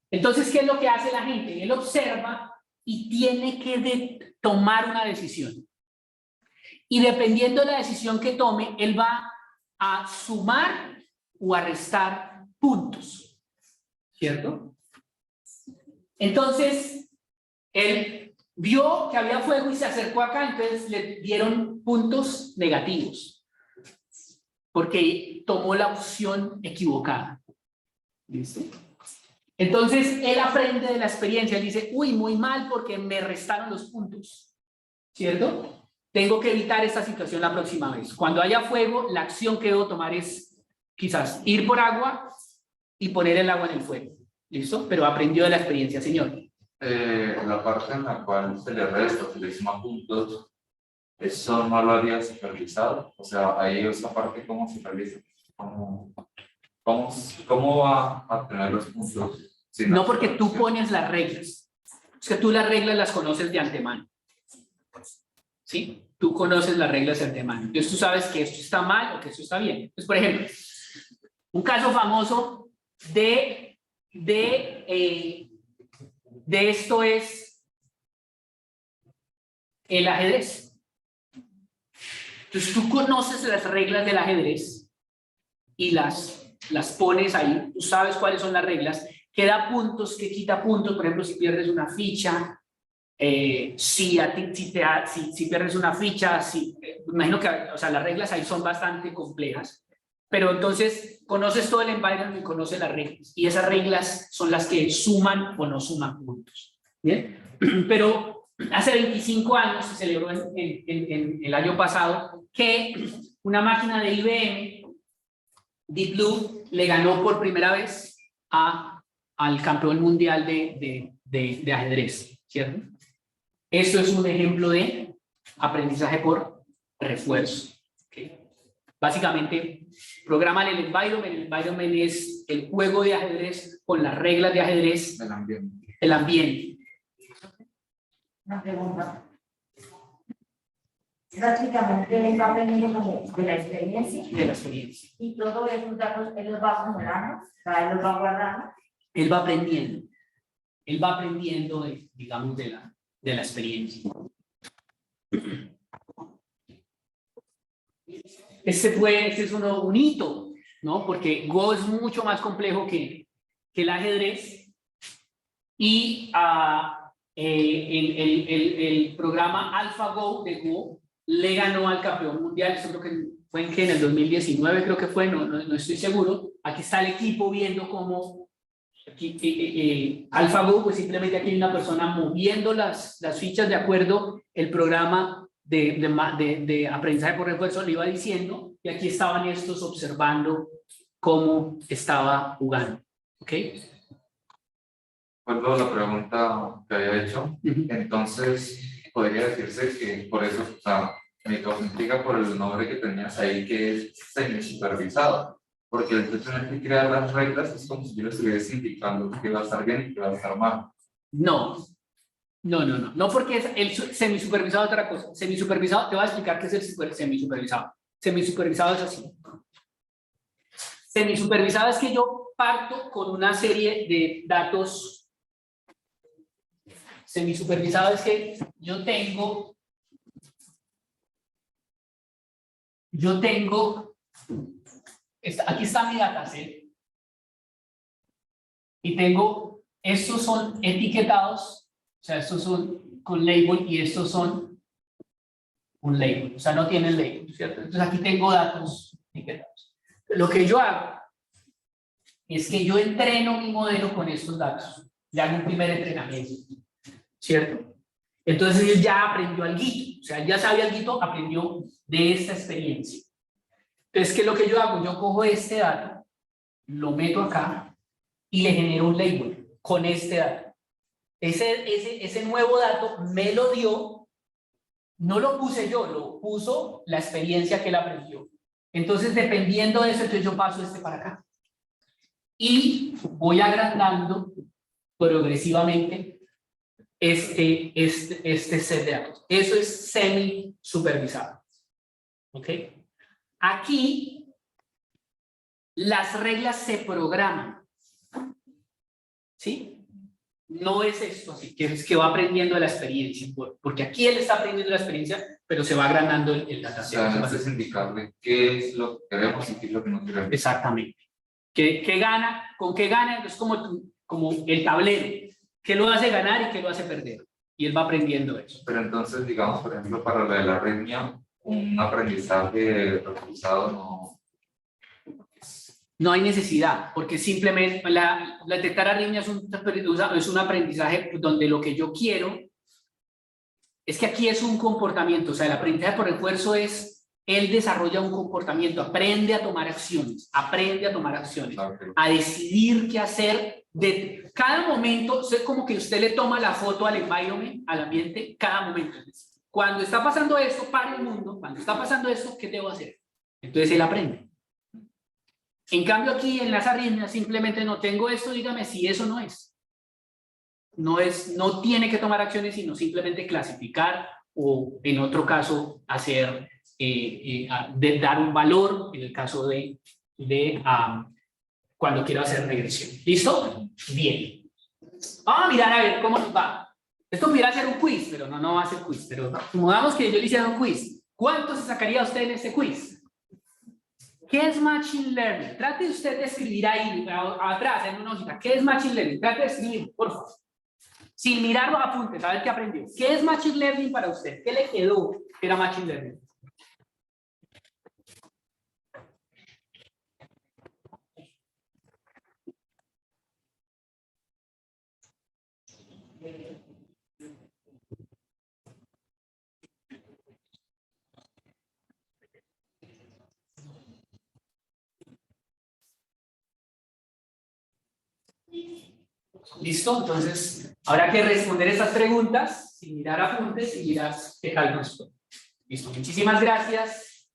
Entonces, ¿qué es lo que hace la gente? Él observa y tiene que tomar una decisión. Y dependiendo de la decisión que tome, él va a sumar o a restar puntos. ¿Cierto? Entonces, él vio que había fuego y se acercó acá, entonces le dieron puntos negativos. Porque tomó la opción equivocada. ¿Listo? Entonces, él aprende de la experiencia, él dice, uy, muy mal porque me restaron los puntos, ¿cierto? Tengo que evitar esta situación la próxima vez. Cuando haya fuego, la acción que debo tomar es quizás ir por agua y poner el agua en el fuego, ¿listo? Pero aprendió de la experiencia, señor. La parte en la cual se le resta, se le suma puntos, ¿eso no lo había supervisado? O sea, ahí esa parte, ¿cómo se realiza? ¿Cómo va a tener los puntos? Si No, porque tú pones las reglas. Es que tú las reglas las conoces de antemano. ¿Sí? Tú conoces las reglas de antemano. Entonces tú sabes que esto está mal o que esto está bien. Entonces, por ejemplo, un caso famoso de esto es el ajedrez. Entonces tú conoces las reglas del ajedrez y las pones ahí, tú sabes cuáles son las reglas, que da puntos, que quita puntos, por ejemplo, si pierdes una ficha, si pierdes una ficha, imagino que, o sea, las reglas ahí son bastante complejas, pero entonces conoces todo el environment y conoces las reglas, y esas reglas son las que suman o no suman puntos, ¿bien? Pero hace 25 años se celebró en el año pasado que una máquina de IBM, Deep Blue, le ganó por primera vez al campeón mundial de ajedrez, ¿cierto? Esto es un ejemplo de aprendizaje por refuerzo. ¿Okay? Básicamente, programan el environment. El environment es el juego de ajedrez con las reglas de ajedrez. El ambiente. Una pregunta. Prácticamente él va aprendiendo como de la experiencia. De la experiencia. Y todos esos datos él los va acumulando, o sea, él los va guardando. Él va aprendiendo. Él va aprendiendo, digamos, de la experiencia. Este es un hito, ¿no? Porque Go es mucho más complejo que el ajedrez. Y el programa AlphaGo de Go le ganó al campeón mundial. Eso creo que fue en el 2019, creo que fue, no estoy seguro. Aquí está el equipo viendo cómo AlphaGo, pues simplemente aquí hay una persona moviendo las fichas de acuerdo el programa de aprendizaje por refuerzo le iba diciendo, y aquí estaban estos observando cómo estaba jugando. ¿Ok? Recuerdo la pregunta que había hecho. Entonces, podría decirse que por eso, o sea, me significa por el nombre que tenías ahí, que es semi-supervisado. Porque el tener que crear las reglas es como si yo le estuviese indicando que va a estar bien y que va a estar mal. No, porque es el semisupervisado es otra cosa. Semisupervisado, te voy a explicar qué es el semisupervisado. Semisupervisado es así. Semisupervisado es que yo parto con una serie de datos. Semisupervisado es que yo tengo aquí está mi dataset y tengo, estos son etiquetados, o sea, estos son con label y estos son un label, o sea, no tienen label, ¿cierto? Entonces aquí tengo datos etiquetados. Lo que yo hago es que yo entreno mi modelo con estos datos, le hago un primer entrenamiento, ¿cierto? Entonces él ya aprendió alguito, o sea, ya sabe alguito, aprendió de esta experiencia. Entonces, ¿qué es lo que yo hago? Yo cojo este dato, lo meto acá y le genero un label con este dato. Ese nuevo dato me lo dio, no lo puse yo, lo puso la experiencia que él aprendió. Entonces, dependiendo de eso, entonces yo paso este para acá. Y voy agrandando progresivamente este set de datos. Eso es semi-supervisado. ¿Ok? Aquí las reglas se programan. ¿Sí? No es esto así, que es que va aprendiendo de la experiencia, porque aquí él está aprendiendo de la experiencia, pero se va agrandando el dataset. O sea, no es indicarle qué es lo que queremos y qué es lo que no queremos. Exactamente. ¿Qué gana? ¿Con qué gana? Es como el tablero. ¿Qué lo hace ganar y qué lo hace perder? Y él va aprendiendo eso. Pero entonces, digamos, por ejemplo, para lo de la arritmia, un aprendizaje reforzado no hay necesidad, porque simplemente la detectar arritmia es un aprendizaje donde lo que yo quiero es que aquí es un comportamiento, o sea, el aprendizaje por refuerzo es él desarrolla un comportamiento, aprende a tomar acciones, a decidir qué hacer de cada momento. Es como que usted le toma la foto al environment, al ambiente, cada momento. Cuando está pasando esto, para el mundo, cuando está pasando esto, ¿qué debo hacer? Entonces él aprende. En cambio aquí en las arritmias simplemente no tengo esto, dígame si eso no es. No tiene que tomar acciones, sino simplemente clasificar o en otro caso hacer, dar un valor en el caso de cuando quiero hacer regresión. ¿Listo? Bien. Vamos a mirar a ver cómo nos va. Esto pudiera ser un quiz, pero no va a ser quiz. Pero supongamos que yo le hiciera un quiz. ¿Cuánto se sacaría usted en este quiz? ¿Qué es Machine Learning? Trate usted de escribir ahí, atrás, en una hojita. ¿Qué es Machine Learning? Trate de escribir, por favor. Sin mirar los apuntes, a ver qué aprendió. ¿Qué es Machine Learning para usted? ¿Qué le quedó que era Machine Learning? ¿Listo? Entonces, habrá que responder esas preguntas sin mirar apuntes y mirar qué tal nos fue. Listo, muchísimas gracias.